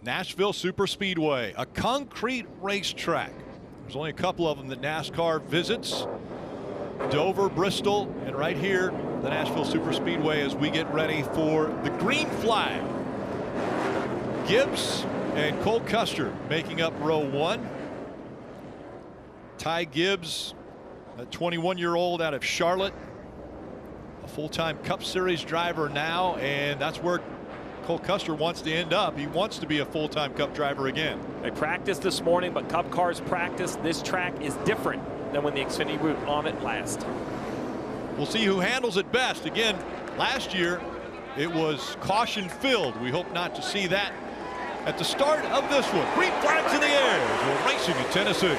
Nashville Superspeedway, a concrete racetrack. There's only a couple of them that NASCAR visits. Dover, Bristol, and right here, the Nashville Superspeedway, as we get ready for the green flag. Gibbs and Cole Custer making up row one. Ty Gibbs, a 21-year-old out of Charlotte, a full-time Cup Series driver now, and that's where Cole Custer wants to end up. He wants to be a full-time Cup driver again. They practiced this morning, but Cup cars practice. This track is different than when the Xfinity route on it last. We'll see who handles it best. Again, last year it was caution-filled. We hope not to see that at the start of this one. Green flags in the air as we're racing in Tennessee.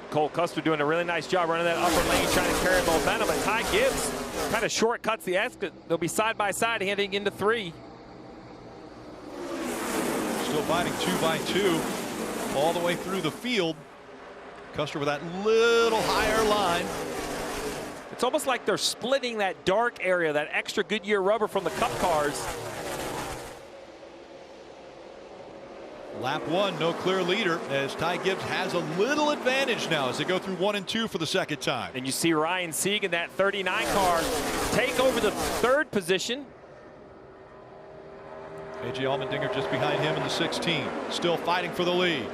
Cole Custer doing a really nice job running that upper lane, trying to carry momentum. But Ty Gibbs kind of shortcuts the exit. They'll be side by side, heading into three. Still fighting 2 by 2 all the way through the field. Custer with that little higher line. It's almost like they're splitting that dark area, that extra Goodyear rubber from the Cup cars. Lap one, no clear leader, as Ty Gibbs has a little advantage now as they go through 1 and 2 for the second time. And you see Ryan Sieg in that 39 car take over the third position. A.J. Allmendinger just behind him in the 16, still fighting for the lead.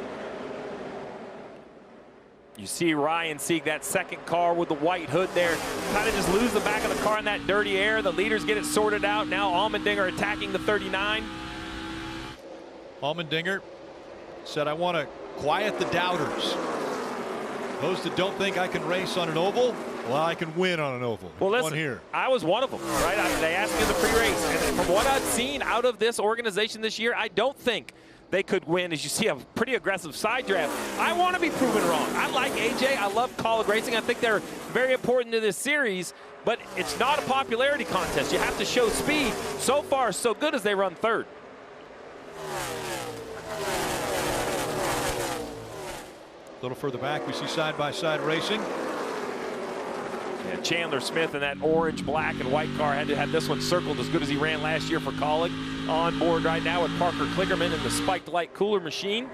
You see Ryan Sieg, that second car with the white hood there, kind of just lose the back of the car in that dirty air. The leaders get it sorted out. Now Allmendinger attacking the 39. Allmendinger said, I want to quiet the doubters. Those that don't think I can race on an oval, well, I can win on an oval. Well, listen, one here. I was one of them, right? They asked me in the pre-race, and from what I've seen out of this organization this year, I don't think they could win. As you see, a pretty aggressive side draft. I want to be proven wrong. I like AJ. I love Kaulig Racing. I think they're very important to this series, but it's not a popularity contest. You have to show speed. So far, so good as they run third. A little further back, we see side-by-side racing. Yeah, Chandler Smith in that orange, black, and white car had to have this one circled as good as he ran last year for Kaulig. On board right now with Parker Kligerman in the spiked light cooler machine.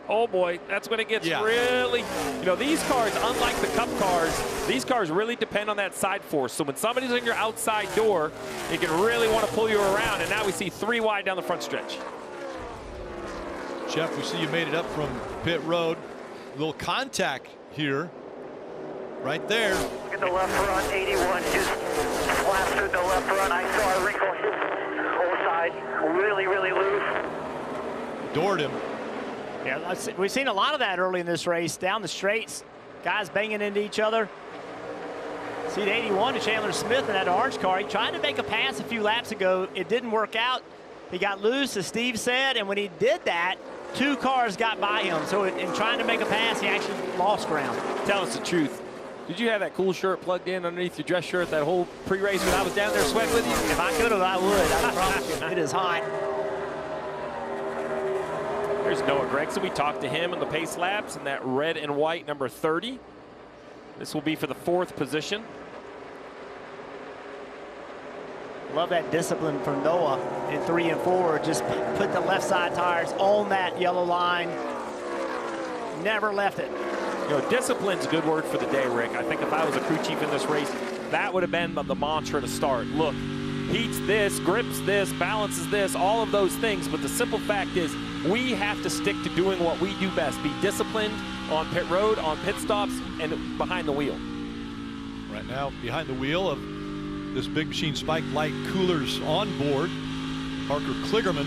Oh boy, that's when it gets really, you know, these cars, unlike the Cup cars, these cars really depend on that side force. So when somebody's in your outside door, it can really want to pull you around. And now we see 3 wide down the front stretch. Jeff, we see you made it up from pit road. A little contact here. Right there. In the left front, 81 just slapped through the left front. I saw a wrinkle hit whole side, really, really loose. Doored him. Yeah, we've seen a lot of that early in this race. Down the straights, guys banging into each other. See the 81 to Chandler Smith in that orange car. He tried to make a pass a few laps ago. It didn't work out. He got loose, as Steve said, and when he did that, 2 cars got by him. So in trying to make a pass, he actually lost ground. Tell us the truth. Did you have that cool shirt plugged in underneath your dress shirt that whole pre-race when I was down there sweating with you? If I could have, I would. I promise you. It is hot. There's Noah Gregson. We talked to him in the pace laps in that red and white number 30. This will be for the 4th position. Love that discipline from Noah in 3 and 4. Just put the left side tires on that yellow line. Never left it. You know, discipline's a good word for the day, Rick. I think if I was a crew chief in this race, that would have been the mantra to start. Look, heats this, grips this, balances this, all of those things. But the simple fact is we have to stick to doing what we do best. Be disciplined on pit road, on pit stops, and behind the wheel. Right now, behind the wheel of this big machine spike light coolers on board, Parker Kligerman.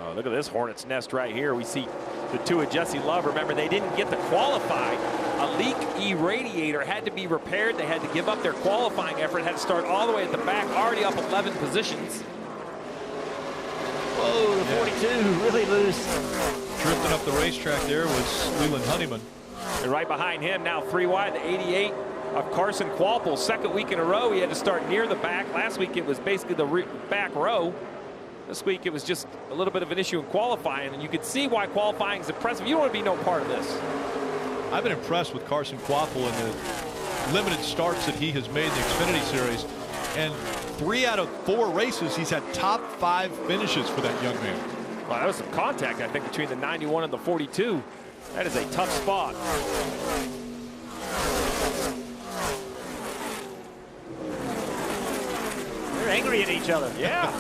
Oh, look at this hornet's nest right here. We see the 2 of Jesse Love. Remember, they didn't get to qualify. A leak E-radiator had to be repaired. They had to give up their qualifying effort. Had to start all the way at the back, already up 11 positions. Whoa, the 42 really loose. Drifting up the racetrack there was Leland Honeyman. And right behind him now 3 wide, the 88 of Carson Quapple. Second week in a row, he had to start near the back. Last week, it was basically the back row. This week, it was just a little bit of an issue in qualifying, and you could see why qualifying is impressive. You don't want to be no part of this. I've been impressed with Carson Quapple in the limited starts that he has made in the Xfinity Series. And 3 out of 4 races, he's had top 5 finishes for that young man. Well, that was some contact, I think, between the 91 and the 42. That is a tough spot. They're angry at each other. Yeah.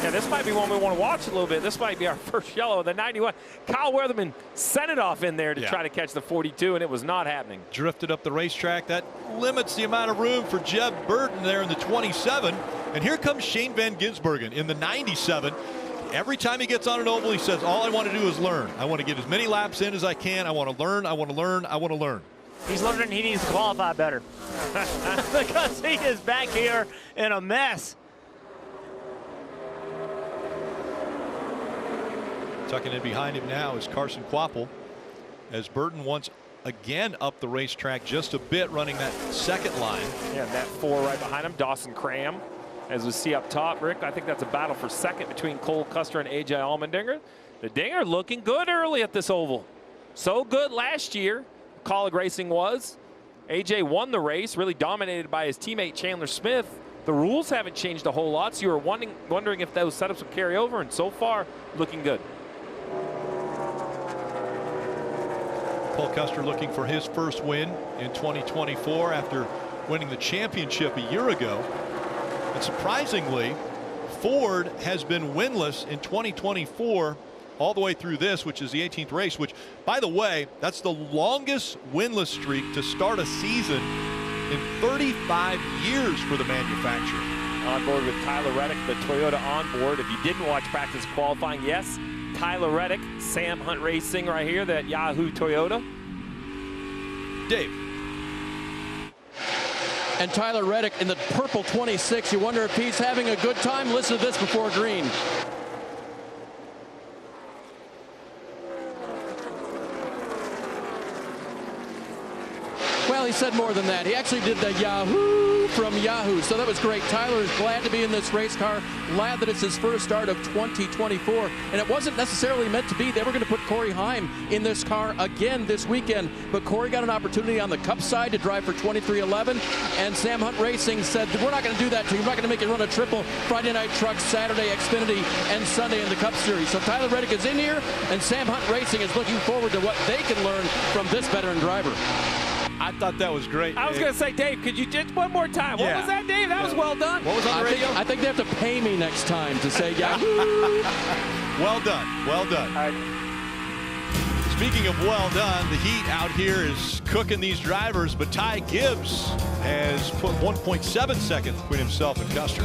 Yeah, this might be one we want to watch a little bit. This might be our first yellow. The 91. Kyle Weatherman sent it off in there to try to catch the 42, and it was not happening. Drifted up the racetrack. That limits the amount of room for Jeb Burton there in the 27. And here comes Shane Van Gisbergen in the 97. Every time he gets on an oval, he says, all I want to do is learn. I want to get as many laps in as I can. I want to learn. I want to learn. I want to learn. He's learning he needs to qualify better because he is back here in a mess. Tucking in behind him now is Carson Quapple, as Burton once again up the racetrack just a bit, running that second line. Yeah, that 4 right behind him, Dawson Cram. As we see up top, Rick, I think that's a battle for second between Cole Custer and AJ Allmendinger. The Dinger looking good early at this oval. So good last year, Colleague Racing was. AJ won the race, really dominated by his teammate Chandler Smith. The rules haven't changed a whole lot, so you were wondering if those setups would carry over, and so far, looking good. Cole Custer looking for his first win in 2024 after winning the championship a year ago. And surprisingly, Ford has been winless in 2024 all the way through this, which is the 18th race, which, by the way, that's the longest winless streak to start a season in 35 years for the manufacturer. On board with Tyler Reddick, the Toyota onboard. If you didn't watch practice qualifying, yes, Tyler Reddick, Sam Hunt Racing right here, that Yahoo Toyota. Dave. And Tyler Reddick in the purple 26. You wonder if he's having a good time. Listen to this before green. Well, he said more than that. He actually did the Yahoo from Yahoo, so that was great. Tyler is glad to be in this race car, glad that it's his first start of 2024, and it wasn't necessarily meant to be. They were going to put Corey Heim in this car again this weekend, but Corey got an opportunity on the Cup side to drive for 2311, and Sam Hunt Racing said, we're not going to do that to you. We're not going to make you run a triple Friday night truck, Saturday Xfinity, and Sunday in the Cup Series. So Tyler Reddick is in here, and Sam Hunt Racing is looking forward to what they can learn from this veteran driver. I thought that was great. I was going to say, Dave, could you just one more time? What was that, Dave? That was well done. What was on the radio? I think they have to pay me next time to say Yahoo. Well done. Well done. Speaking of well done, the heat out here is cooking these drivers, but Ty Gibbs has put 1.7 seconds between himself and Custer.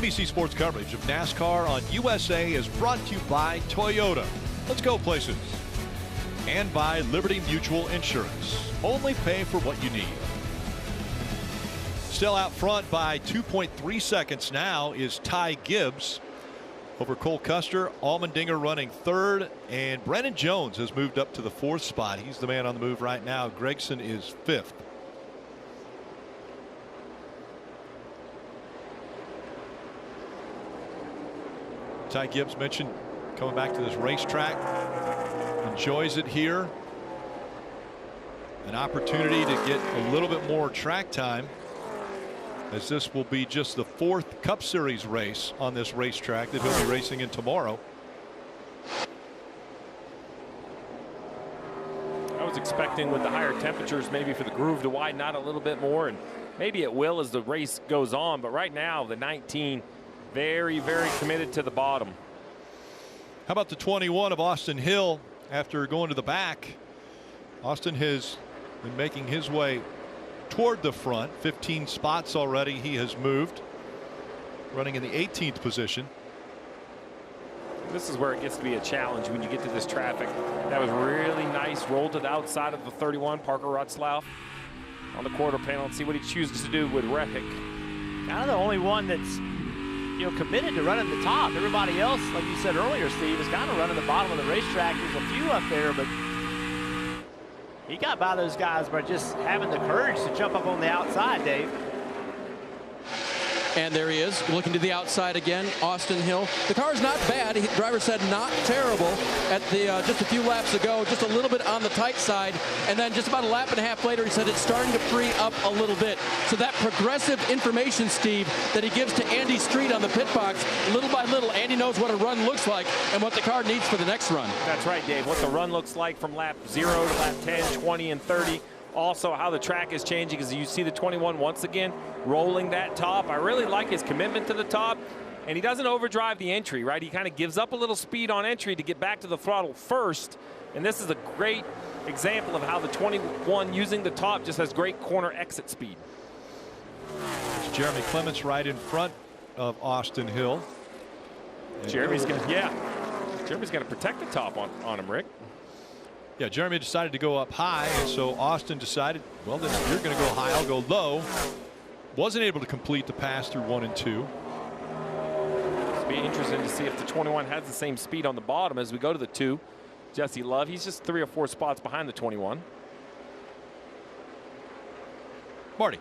NBC Sports coverage of NASCAR on USA is brought to you by Toyota. Let's go places. And by Liberty Mutual Insurance. Only pay for what you need. Still out front by 2.3 seconds now is Ty Gibbs over Cole Custer. Allmendinger running third, and Brennan Jones has moved up to the fourth spot. He's the man on the move right now. Gregson is fifth. Ty Gibbs mentioned coming back to this racetrack. Enjoys it here. An opportunity to get a little bit more track time, as this will be just the fourth Cup Series race on this racetrack that he'll be racing in tomorrow. I was expecting with the higher temperatures maybe for the groove to widen out a little bit more, and maybe it will as the race goes on, but right now the 19 very, very committed to the bottom. How about the 21 of Austin Hill after going to the back? Austin has been making his way toward the front. 15 spots already he has moved, running in the 18th position. This is where it gets to be a challenge when you get to this traffic. That was really nice. Rolled to the outside of the 31, Parker Rutzlaff, on the quarter panel, and see what he chooses to do with Reddick. Kind of the only one that's, you know, committed to running the top. Everybody else, like you said earlier, Steve, is kind of running the bottom of the racetrack. There's a few up there, but he got by those guys by just having the courage to jump up on the outside, Dave. And there he is, looking to the outside again, Austin Hill. The car's not bad. The driver said not terrible at the just a few laps ago, just a little bit on the tight side. And then just about a lap and a half later, he said it's starting to free up a little bit. So that progressive information, Steve, that he gives to Andy Street on the pit box, little by little, Andy knows what a run looks like and what the car needs for the next run. That's right, Dave. What the run looks like from lap 0 to lap 10, 20, and 30. Also how the track is changing, as you see the 21 once again rolling that top. I really like his commitment to the top, and he doesn't overdrive the entry, right? He kind of gives up a little speed on entry to get back to the throttle first, and this is a great example of how the 21 using the top just has great corner exit speed. It's Jeremy Clements right in front of Austin Hill. Jeremy's gonna protect the top on him, Rick. Yeah, Jeremy decided to go up high, and so Austin decided, well, then you're going to go high, I'll go low. Wasn't able to complete the pass through 1 and 2. It'll be interesting to see if the 21 has the same speed on the bottom as we go to the 2. Jesse Love, he's just 3 or 4 spots behind the 21. Marty.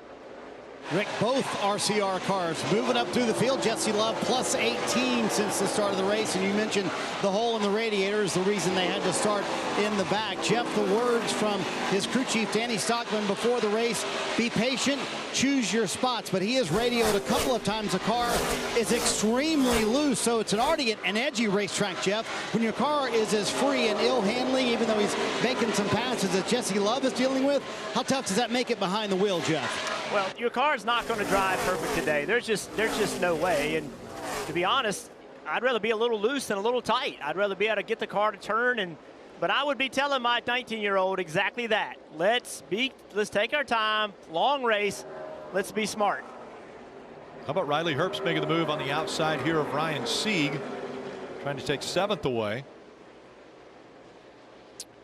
Rick, both RCR cars moving up through the field. Jesse Love plus 18 since the start of the race, and you mentioned the hole in the radiator is the reason they had to start in the back. Jeff, the words from his crew chief Danny Stockman before the race: be patient, choose your spots. But he has radioed a couple of times the car is extremely loose, so it's already an edgy racetrack, Jeff. When your car is as free and ill handling, even though he's making some passes that Jesse Love is dealing with, how tough does that make it behind the wheel, Jeff? Well, your car's not going to drive perfect today. There's just no way. And to be honest, I'd rather be a little loose than a little tight. I'd rather be able to get the car to turn. But I would be telling my 19-year-old exactly that. Let's take our time. Long race. Let's be smart. How about Riley Herbst making the move on the outside here of Ryan Sieg, trying to take 7th away.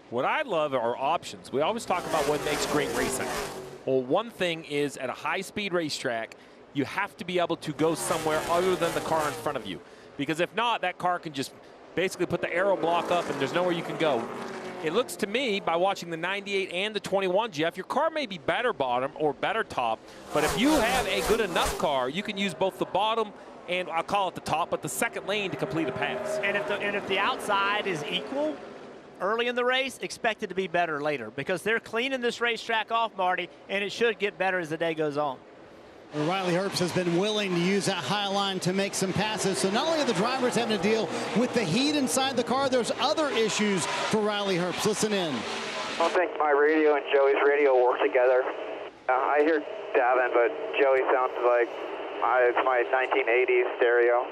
What I love are options. We always talk about what makes great racing. Well, one thing is, at a high-speed racetrack, you have to be able to go somewhere other than the car in front of you. Because if not, that car can just basically put the aero block up and there's nowhere you can go. It looks to me, by watching the 98 and the 21, Jeff, your car may be better bottom or better top, but if you have a good enough car, you can use both the bottom and, I'll call it the top, but the second lane to complete a pass. And if the outside is equal early in the race, expect it to be better later, because they're cleaning this racetrack off, Marty, and it should get better as the day goes on. And Riley Herbst has been willing to use that high line to make some passes. So not only are the drivers having to deal with the heat inside the car, there's other issues for Riley Herbst. Listen in. I don't think my radio and Joey's radio work together. I hear Davin, but Joey sounds like it's my 1980s stereo.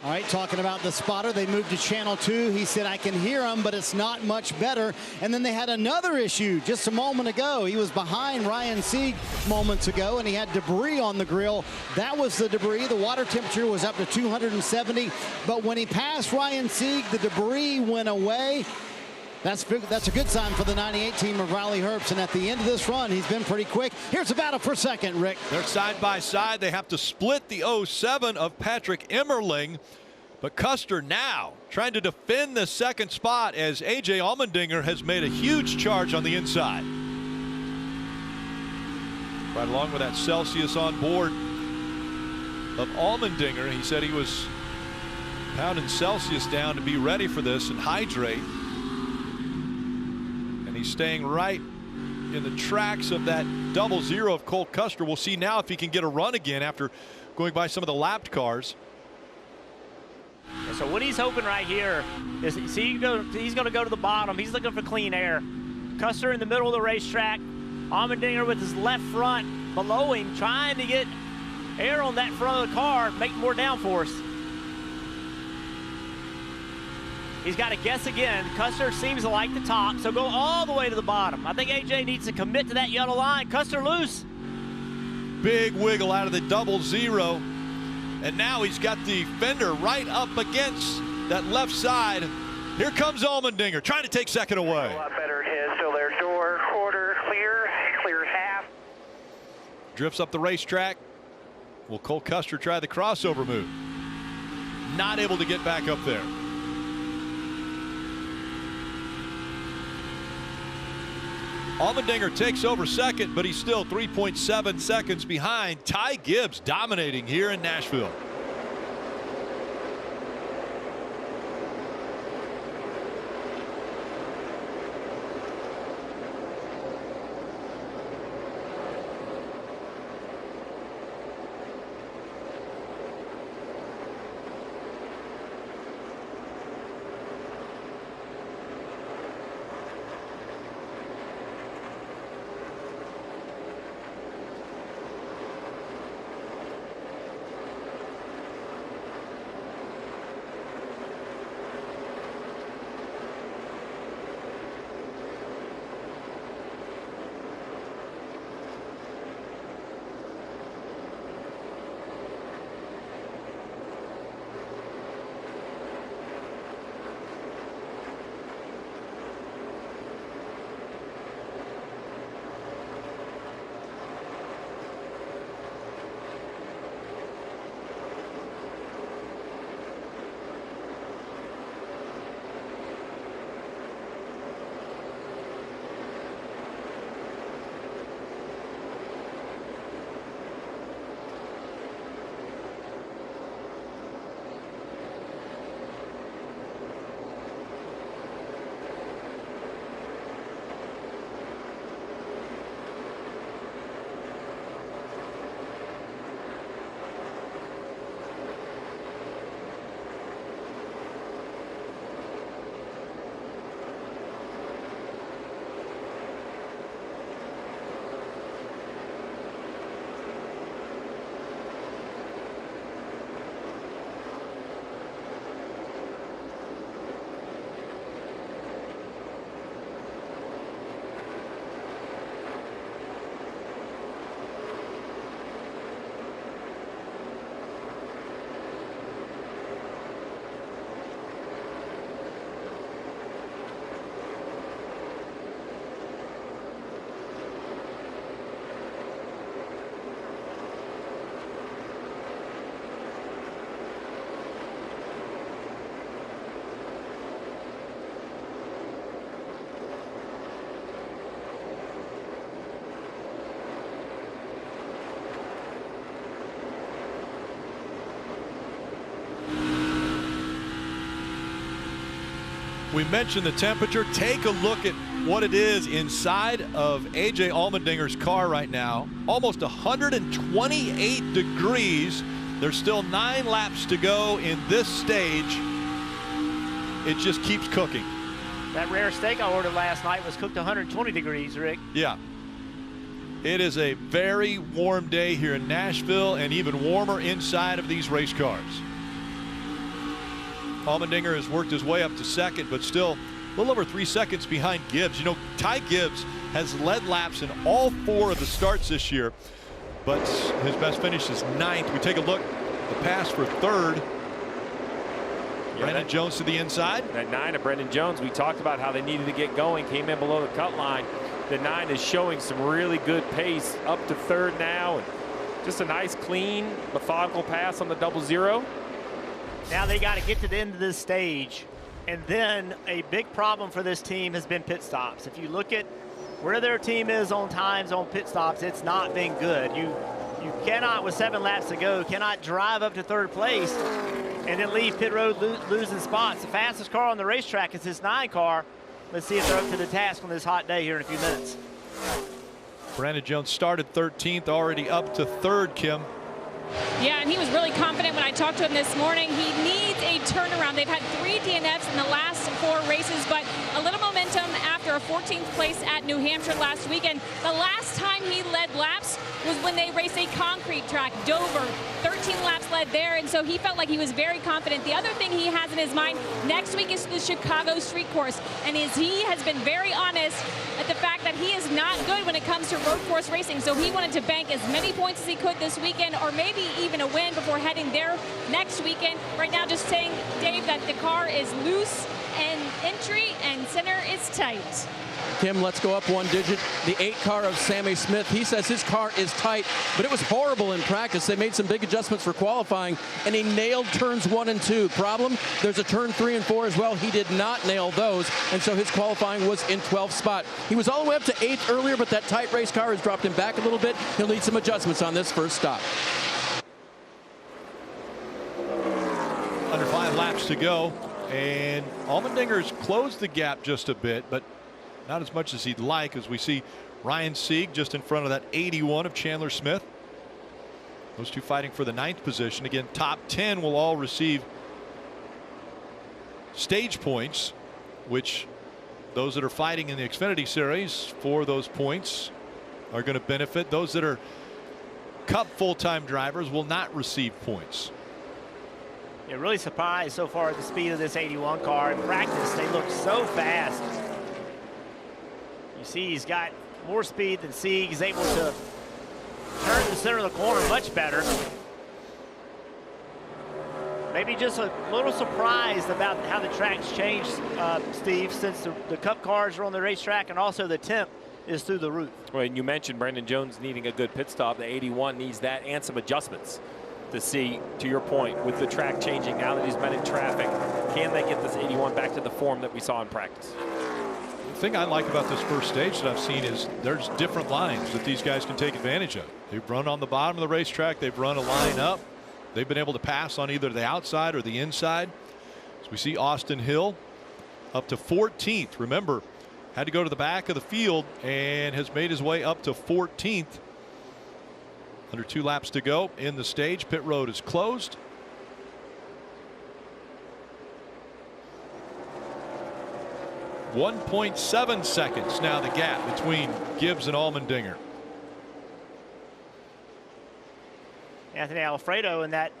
All right, talking about the spotter, they moved to channel 2. He said, I can hear him, but it's not much better. And then they had another issue just a moment ago. He was behind Ryan Sieg moments ago, and he had debris on the grill. That was the debris. The water temperature was up to 270. But when he passed Ryan Sieg, the debris went away. That's a good sign for the 98 team of Riley Herbst. And at the end of this run, he's been pretty quick. Here's a battle for second, Rick. They're side by side. They have to split the 07 of Patrick Emmerling. But Custer now trying to defend the second spot as A.J. Allmendinger has made a huge charge on the inside. Right along with that Celsius on board of Allmendinger. He said he was pounding Celsius down to be ready for this and hydrate. He's staying right in the tracks of that 00 of Cole Custer. We'll see now if he can get a run again after going by some of the lapped cars. So what he's hoping right here is, see, he's going to go to the bottom. He's looking for clean air. Custer in the middle of the racetrack. Allmendinger with his left front below him, trying to get air on that front of the car, make more downforce. He's got to guess again. Custer seems to like the top, so go all the way to the bottom. I think AJ needs to commit to that yellow line. Custer loose. Big wiggle out of the 00. And now he's got the fender right up against that left side. Here comes Allmendinger trying to take second away. A lot better hit. Still there. Door, quarter, clear. Clear half. Drifts up the racetrack. Will Cole Custer try the crossover move? Not able to get back up there. Allmendinger takes over second, but he's still 3.7 seconds behind. Ty Gibbs dominating here in Nashville. We mentioned the temperature. Take a look at what it is inside of A.J. Allmendinger's car right now. Almost 128 degrees. There's still 9 laps to go in this stage. It just keeps cooking. That rare steak I ordered last night was cooked 120 degrees, Rick. Yeah. It is a very warm day here in Nashville, and even warmer inside of these race cars. Allmendinger has worked his way up to second, but still a little over 3 seconds behind Gibbs. You know, Ty Gibbs has led laps in all 4 of the starts this year, but his best finish is 9th. We take a look at the pass for 3rd. Brendan Jones to the inside. That 9 of Brendan Jones, we talked about how they needed to get going, came in below the cut line. The 9 is showing some really good pace up to 3rd now. And just a nice, clean, methodical pass on the 00. Now they got to get to the end of this stage. And then a big problem for this team has been pit stops. If you look at where their team is on times on pit stops, it's not been good. You cannot, with 7 laps to go, cannot drive up to 3rd place and then leave pit road losing spots. The fastest car on the racetrack is this 9 car. Let's see if they're up to the task on this hot day here in a few minutes. Brandon Jones started 13th, already up to 3rd, Kim. Yeah, and he was really confident when I talked to him this morning. He needs a turnaround. They've had 3 DNFs in the last 4 races, but a little momentum after a 14th place at New Hampshire last weekend. The last time he led laps was when they raced a concrete track, Dover. 13 laps led there, and so he felt like he was very confident. The other thing he has in his mind next week is the Chicago street course, and he has been very honest at the fact that he is not good when it comes to road course racing, so he wanted to bank as many points as he could this weekend, or maybe even a win before heading there next weekend. Right now, just saying, Dave, that the car is loose and entry and center is tight. Kim, let's go up 1 digit. The 8 car of Sammy Smith, he says his car is tight, but it was horrible in practice. They made some big adjustments for qualifying, and he nailed turns 1 and 2. Problem, there's a turn 3 and 4 as well. He did not nail those, and so his qualifying was in 12th spot. He was all the way up to 8th earlier, but that tight race car has dropped him back a little bit. He'll need some adjustments on this first stop. Under 5 laps to go, and Allmendinger's closed the gap just a bit, but not as much as he'd like, as we see Ryan Sieg just in front of that 81 of Chandler Smith. Those two fighting for the 9th position. Again, top 10 will all receive stage points, which those that are fighting in the Xfinity Series for those points are going to benefit. Those that are Cup full-time drivers will not receive points. Yeah, really surprised so far at the speed of this 81 car. In practice, they look so fast. You see he's got more speed than Sieg. He's able to turn the center of the corner much better. Maybe just a little surprised about how the track's changed, Steve, since the Cup cars are on the racetrack and also the temp is through the roof. Well, and you mentioned Brendan Jones needing a good pit stop. The 81 needs that and some adjustments to see, to your point, with the track changing now that he's been in traffic. Can they get this 81 back to the form that we saw in practice? The thing I like about this first stage that I've seen is there's different lines that these guys can take advantage of. They've run on the bottom of the racetrack. They've run a line up. They've been able to pass on either the outside or the inside. So we see Austin Hill up to 14th. Remember, had to go to the back of the field and has made his way up to 14th. Under 2 laps to go in the stage. Pit road is closed. .7 seconds now the gap between Gibbs and Allmendinger. Anthony Alfredo in that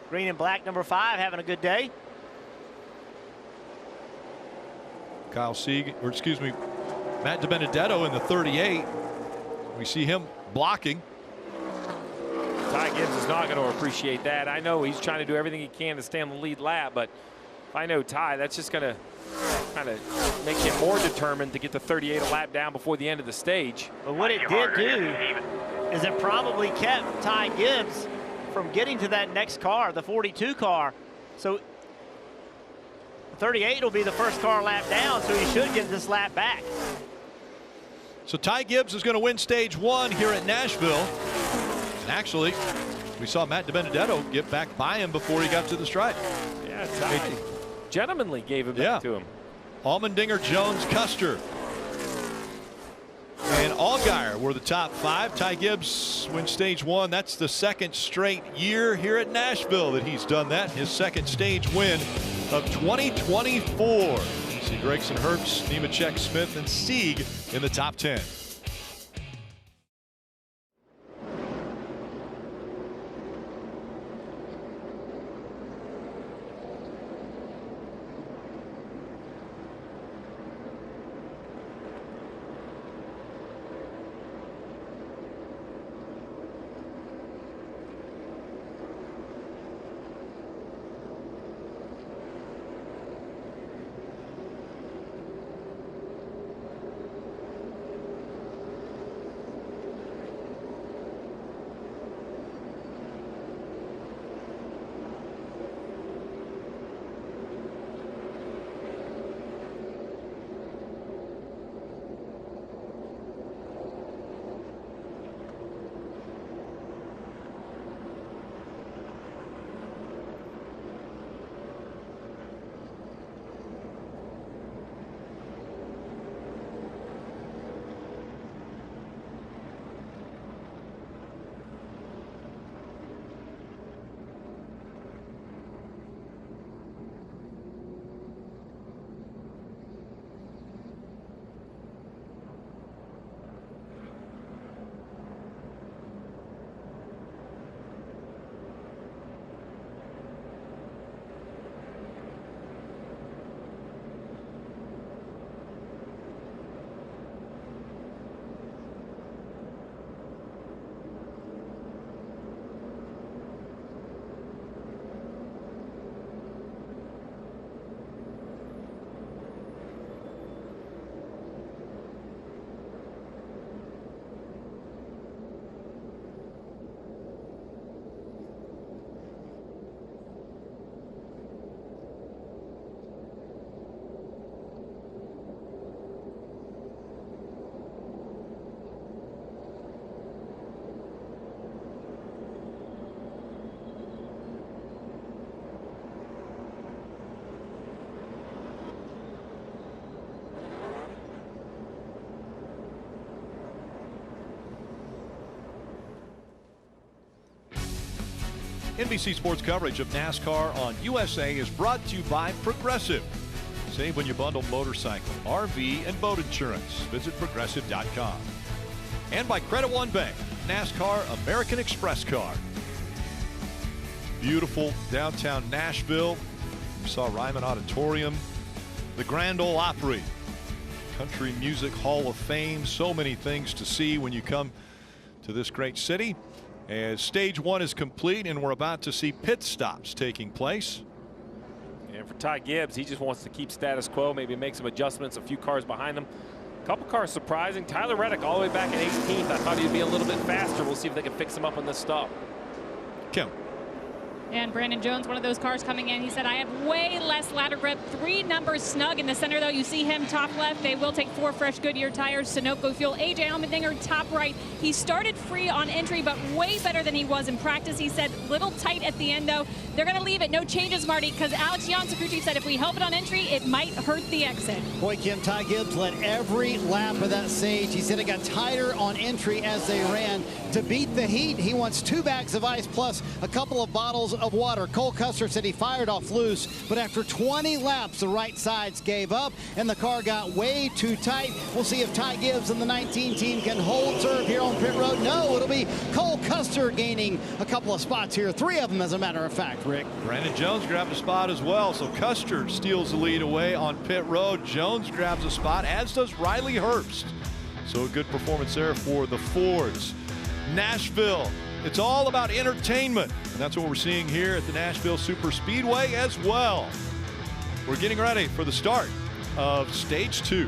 green and black number 5 having a good day. Kyle Sieg, or excuse me, Matt DiBenedetto in the 38. We see him blocking. Ty Gibbs is not going to appreciate that. I know he's trying to do everything he can to stay on the lead lap, but if I know Ty, that's just going to kind of make him more determined to get the 38 a lap down before the end of the stage. But what it did do is it probably kept Ty Gibbs from getting to that next car, the 42 car. So the 38 will be the first car lap down, so he should get this lap back. So Ty Gibbs is going to win stage 1 here at Nashville. And actually, we saw Matt DiBenedetto get back by him before he got to the stripe. Yeah, Ty gentlemanly gave it back to him. Allmendinger, Jones, Custer, and Allgaier were the top 5. Ty Gibbs wins stage 1. That's the 2nd straight year here at Nashville that he's done that. His 2nd stage win of 2024. See Gregson, Herbst, Nemechek, Smith, and Sieg in the top 10. NBC Sports coverage of NASCAR on USA is brought to you by Progressive. Save when you bundle motorcycle, RV, and boat insurance. Visit Progressive.com. And by Credit One Bank, NASCAR American Express card. Beautiful downtown Nashville. We saw Ryman Auditorium, the Grand Ole Opry, Country Music Hall of Fame. So many things to see when you come to this great city. As stage one is complete and we're about to see pit stops taking place. And for Ty Gibbs, he just wants to keep status quo, maybe make some adjustments, a few cars behind him. A couple cars surprising. Tyler Reddick all the way back in 18th. I thought he'd be a little bit faster. We'll see if they can fix him up on this stop. Kim. And Brandon Jones, one of those cars coming in, he said, I have way less ladder grip. 3 numbers snug in the center, though. You see him top left. They will take 4 fresh Goodyear tires. Sunoco fuel. AJ Allmendinger, top right. He started free on entry, but way better than he was in practice. He said, little tight at the end, though. They're going to leave it. No changes, Marty, because Alex Yancicrucci said if we help it on entry, it might hurt the exit. Boy, Kim, Ty Gibbs led every lap of that stage. He said it got tighter on entry as they ran. To beat the heat, he wants 2 bags of ice plus a couple of bottles of water. Cole Custer said he fired off loose, but after 20 laps, the right sides gave up, and the car got way too tight. We'll see if Ty Gibbs and the 19 team can hold serve here on pit road. No, it'll be Cole Custer gaining a couple of spots here. 3 of them, as a matter of fact, Rick. Brandon Jones grabbed a spot as well, so Custer steals the lead away on pit road. Jones grabs a spot, as does Riley Herbst. So a good performance there for the Fords. Nashville, it's all about entertainment, and that's what we're seeing here at the Nashville Superspeedway as well. We're getting ready for the start of stage 2.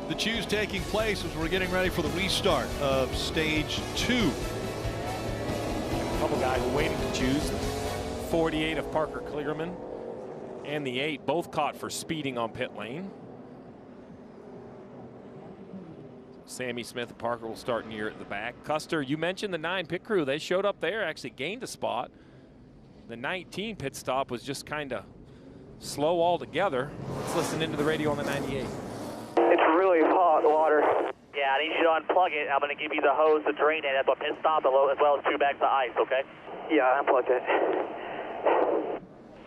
The choose taking place as we're getting ready for the restart of stage 2. A couple guys waiting to choose. 48 of Parker Kligerman and the 8 both caught for speeding on pit lane. Sammy Smith and Parker will start near at the back. Custer, you mentioned the 9 pit crew. They showed up there, actually gained a spot. The 19 pit stop was just kind of slow altogether. Let's listen into the radio on the 98. It's really hot water. Yeah, Yeah, I need you to unplug it. I'm going to give you the hose to drain it at the pit stop as well as 2 bags of ice, okay? Yeah, I unplugged it.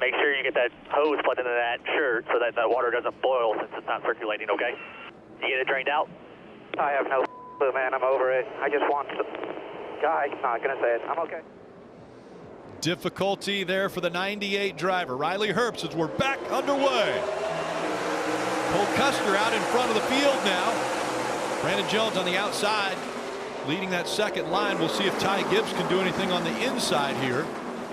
Make sure you get that hose plugged into that shirt so that that water doesn't boil since it's not circulating, okay? You get it drained out? I have no clue, man. I'm over it. I just want to... I'm not going to say it. I'm okay. Difficulty there for the 98 driver, Riley Herbst, as we're back underway. Cole Custer out in front of the field now. Brandon Jones on the outside, leading that second line. We'll see if Ty Gibbs can do anything on the inside here.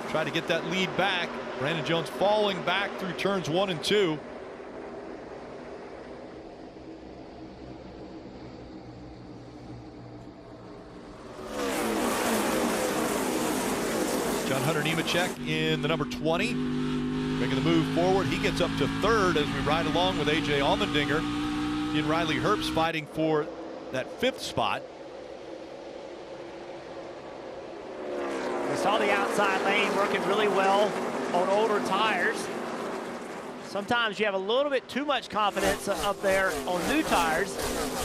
Try to get that lead back. Brandon Jones falling back through turns 1 and 2. John Hunter Nemechek in the number 20, making the move forward. He gets up to 3rd as we ride along with A.J. Allmendinger. He and Riley Herbst fighting for that 5th spot. We saw the outside lane working really well on older tires. Sometimes you have a little bit too much confidence up there on new tires.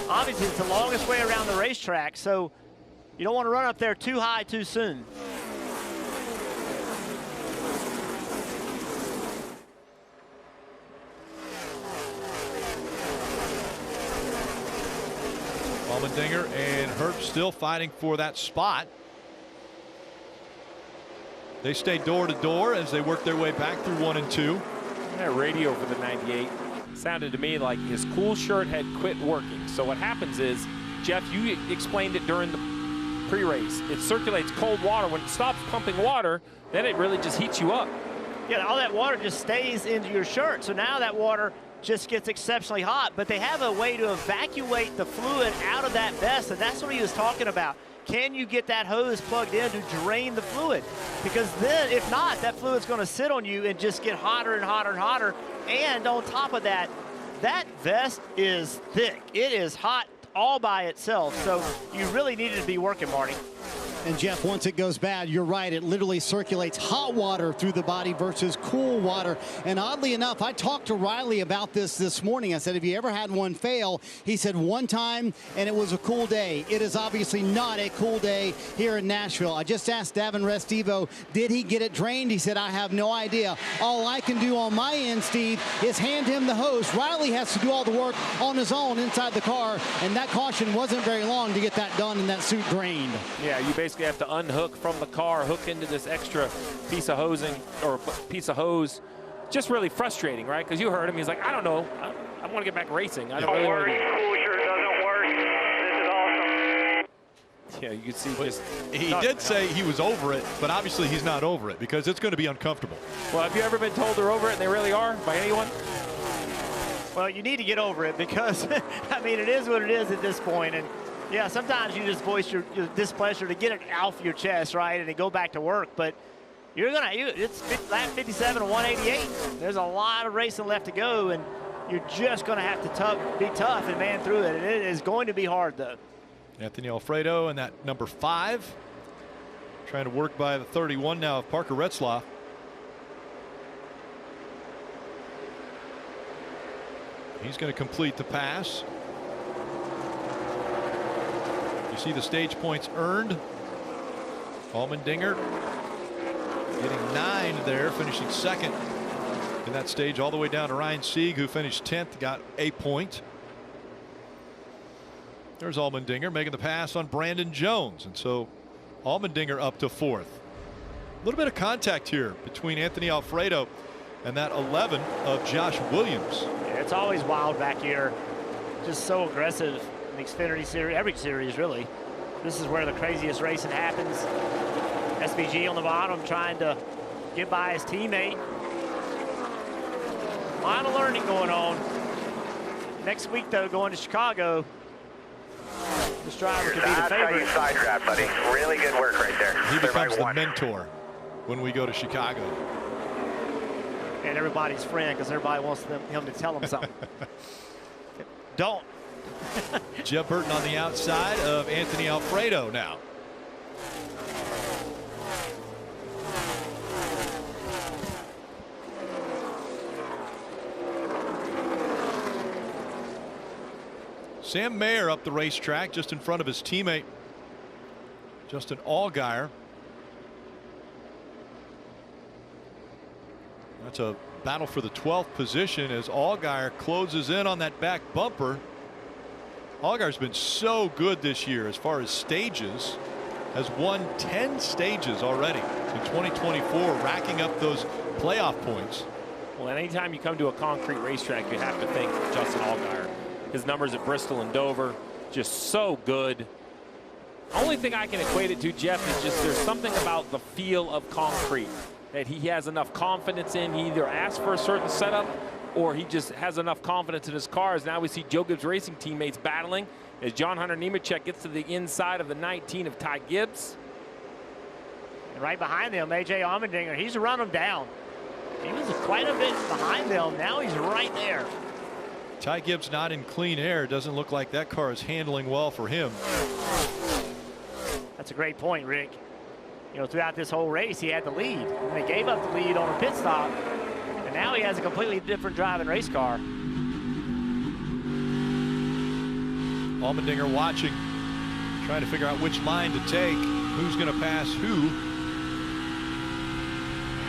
Obviously, it's the longest way around the racetrack, so you don't want to run up there too high too soon. Allmendinger and Herbst still fighting for that spot. They stay door to door as they work their way back through 1 and 2. That radio for the 98 sounded to me like his cool shirt had quit working. So what happens is, Jeff, you explained it during the pre-race. It circulates cold water. When it stops pumping water, then it really just heats you up. Yeah, all that water just stays into your shirt. So now that water just gets exceptionally hot, but they have a way to evacuate the fluid out of that vest, and that's what he was talking about. Can you get that hose plugged in to drain the fluid? Because then, if not, that fluid's going to sit on you and just get hotter and hotter and hotter. And on top of that, that vest is thick. It is hot all by itself, so you really needed to be working, Marty. And Jeff, once it goes bad, you're right, it literally circulates hot water through the body versus cool water. And oddly enough, I talked to Riley about this morning. I said, have you ever had one fail? He said one time, and it was a cool day. It is obviously not a cool day here in Nashville. I just asked Davin Restivo, did he get it drained? He said, I have no idea. All I can do on my end, Steve, is hand him the hose. Riley has to do all the work on his own inside the car, and that caution wasn't very long to get that done and that suit drained. Yeah, you basically have to unhook from the car, hook into this extra piece of hosing or piece of hose. Just really frustrating, right? Because you heard him. He's like, I don't know. I want to get back racing. I don't really want to do it. Cool shirt doesn't work. This is awesome. Yeah, you can see just. He did say he was over it, but obviously he's not over it because it's going to be uncomfortable. Well, have you ever been told they're over it and they really are by anyone? Well, you need to get over it because, I mean, it is what it is at this point. And yeah, sometimes you just voice your displeasure to get it off your chest, right, and then go back to work. But it's lap 57 and 188. There's a lot of racing left to go, and you're just going to have to be tough and man through it. And it is going to be hard, though. Anthony Alfredo and that number 5. Trying to work by the 31 now of Parker Retzlaff. He's going to complete the pass. You see the stage points earned. Allmendinger getting 9 there, finishing 2nd in that stage, all the way down to Ryan Sieg, who finished 10th, got a point. There's Allmendinger making the pass on Brandon Jones, and so Allmendinger up to 4th. A little bit of contact here between Anthony Alfredo and that 11 of Josh Williams. Yeah, it's always wild back here. Just so aggressive in the Xfinity series, every series really. This is where the craziest racing happens. SVG on the bottom trying to get by his teammate. A lot of learning going on. Next week though, going to Chicago, this driver could be the favorite. Side draft, buddy. Really good work right there. He becomes the mentor when we go to Chicago. And everybody's friend because everybody wants him to tell them something. Don't. Jeff Burton on the outside of Anthony Alfredo now. Sam Mayer up the racetrack just in front of his teammate Justin Allgaier. That's a battle for the 12th position as Allgaier closes in on that back bumper. Allgaier's been so good this year as far as stages, has won 10 stages already in 2024, racking up those playoff points. Well, anytime you come to a concrete racetrack, you have to think Justin Allgaier. His numbers at Bristol and Dover, just so good. Only thing I can equate it to, Jeff, is just there's something about the feel of concrete that he has enough confidence in. He either asks for a certain setup or he just has enough confidence in his cars. Now we see Joe Gibbs Racing teammates battling as John Hunter Nemechek gets to the inside of the 19 of Ty Gibbs. And right behind them, A.J. Allmendinger, he's run them down. He was quite a bit behind them. Now he's right there. Ty Gibbs not in clean air. Doesn't look like that car is handling well for him. That's a great point, Rick. You know, throughout this whole race, he had the lead. And they gave up the lead on a pit stop. And now he has a completely different driving race car. Allmendinger watching, trying to figure out which line to take, who's going to pass who.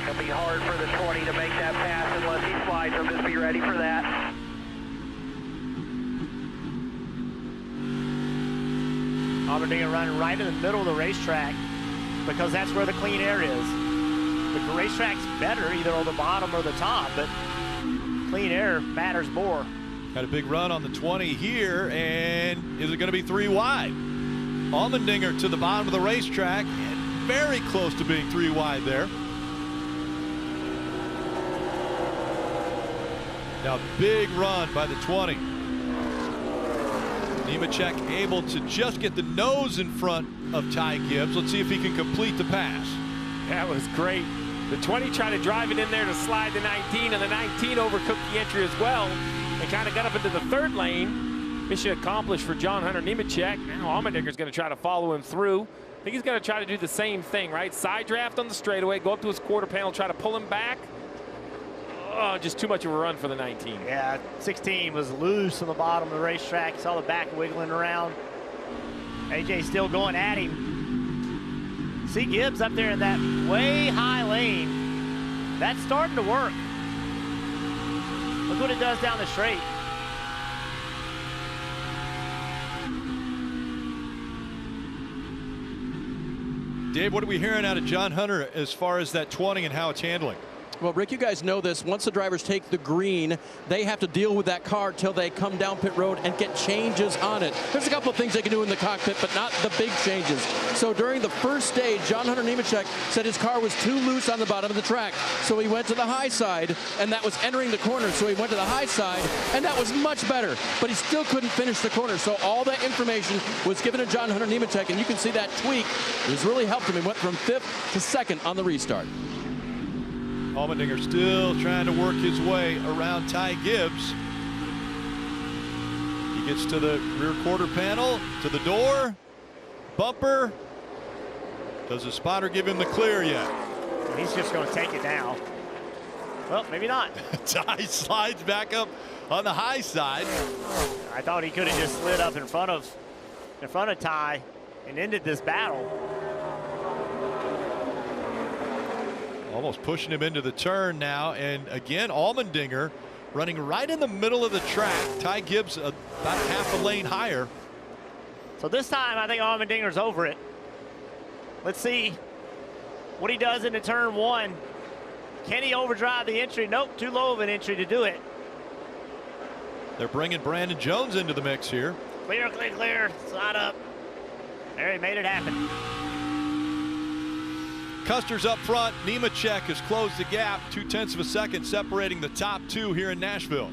It'll be hard for the 20 to make that pass unless he slides, so just be ready for that. Allmendinger running right in the middle of the racetrack because that's where the clean air is. The racetrack's better either on the bottom or the top, but clean air matters more. Got a big run on the 20 here, and is it going to be 3 wide? Allmendinger to the bottom of the racetrack and very close to being 3 wide there. Now big run by the 20. Nemechek able to just get the nose in front of Ty Gibbs. Let's see if he can complete the pass. That was great. The 20 tried to drive it in there to slide the 19, and the 19 overcooked the entry as well and kind of got up into the 3rd lane. Mission accomplished for John Hunter Nemechek. Now Allmendinger's going to try to follow him through. I think he's going to try to do the same thing, right? Side draft on the straightaway, go up to his quarter panel, try to pull him back. Oh, just too much of a run for the 19. Yeah, 16 was loose on the bottom of the racetrack. Saw the back wiggling around. AJ still going at him. See Gibbs up there in that way high lane. That's starting to work. Look what it does down the straight. Dave, what are we hearing out of John Hunter as far as that 20 and how it's handling? Well, Rick, you guys know this. Once the drivers take the green, they have to deal with that car till they come down pit road and get changes on it. There's a couple of things they can do in the cockpit, but not the big changes. So during the first stage, John Hunter Nemechek said his car was too loose on the bottom of the track. So he went to the high side, and that was entering the corner. So he went to the high side, and that was much better. But he still couldn't finish the corner. So all that information was given to John Hunter Nemechek, and you can see that tweak has really helped him. He went from 5th to 2nd on the restart. Allmendinger still trying to work his way around Ty Gibbs. He gets to the rear quarter panel, to the door, bumper. Does the spotter give him the clear yet? He's just going to take it now. Well, maybe not. Ty slides back up on the high side. I thought he could have just slid up in front of Ty and ended this battle. Almost pushing him into the turn now, and again Allmendinger running right in the middle of the track. Ty Gibbs about half a lane higher. So this time I think Allmendinger's over it. Let's see what he does into turn 1. Can he overdrive the entry? Nope, too low of an entry to do it. They're bringing Brandon Jones into the mix here. Clear, clear, clear. Slide up. There, he made it happen. Custer's up front. Nemechek has closed the gap, 0.2 of a second separating the top 2 here in Nashville.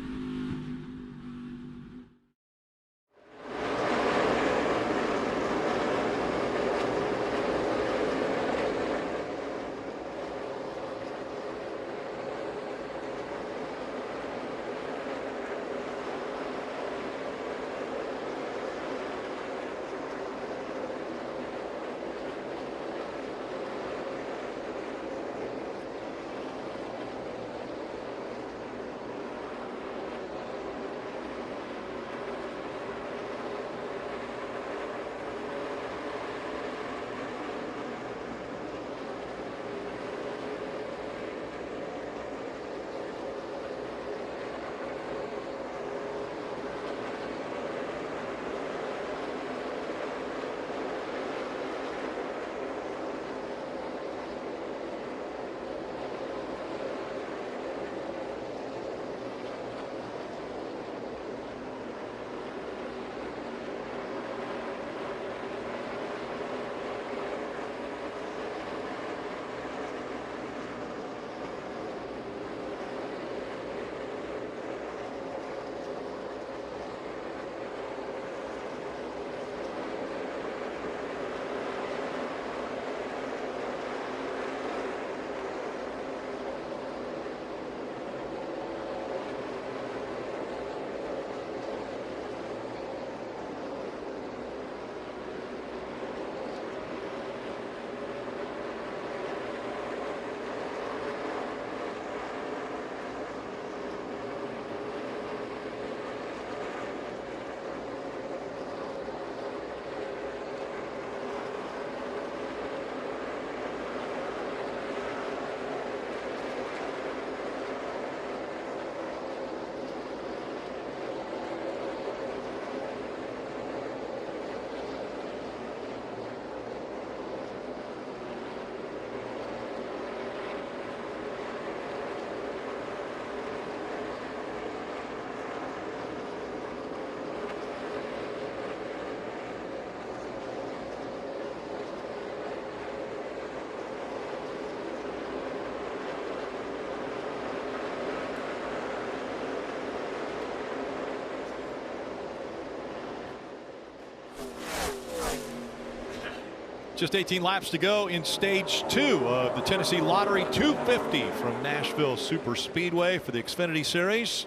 Just 18 laps to go in stage 2 of the Tennessee Lottery 250 from Nashville Superspeedway for the Xfinity Series.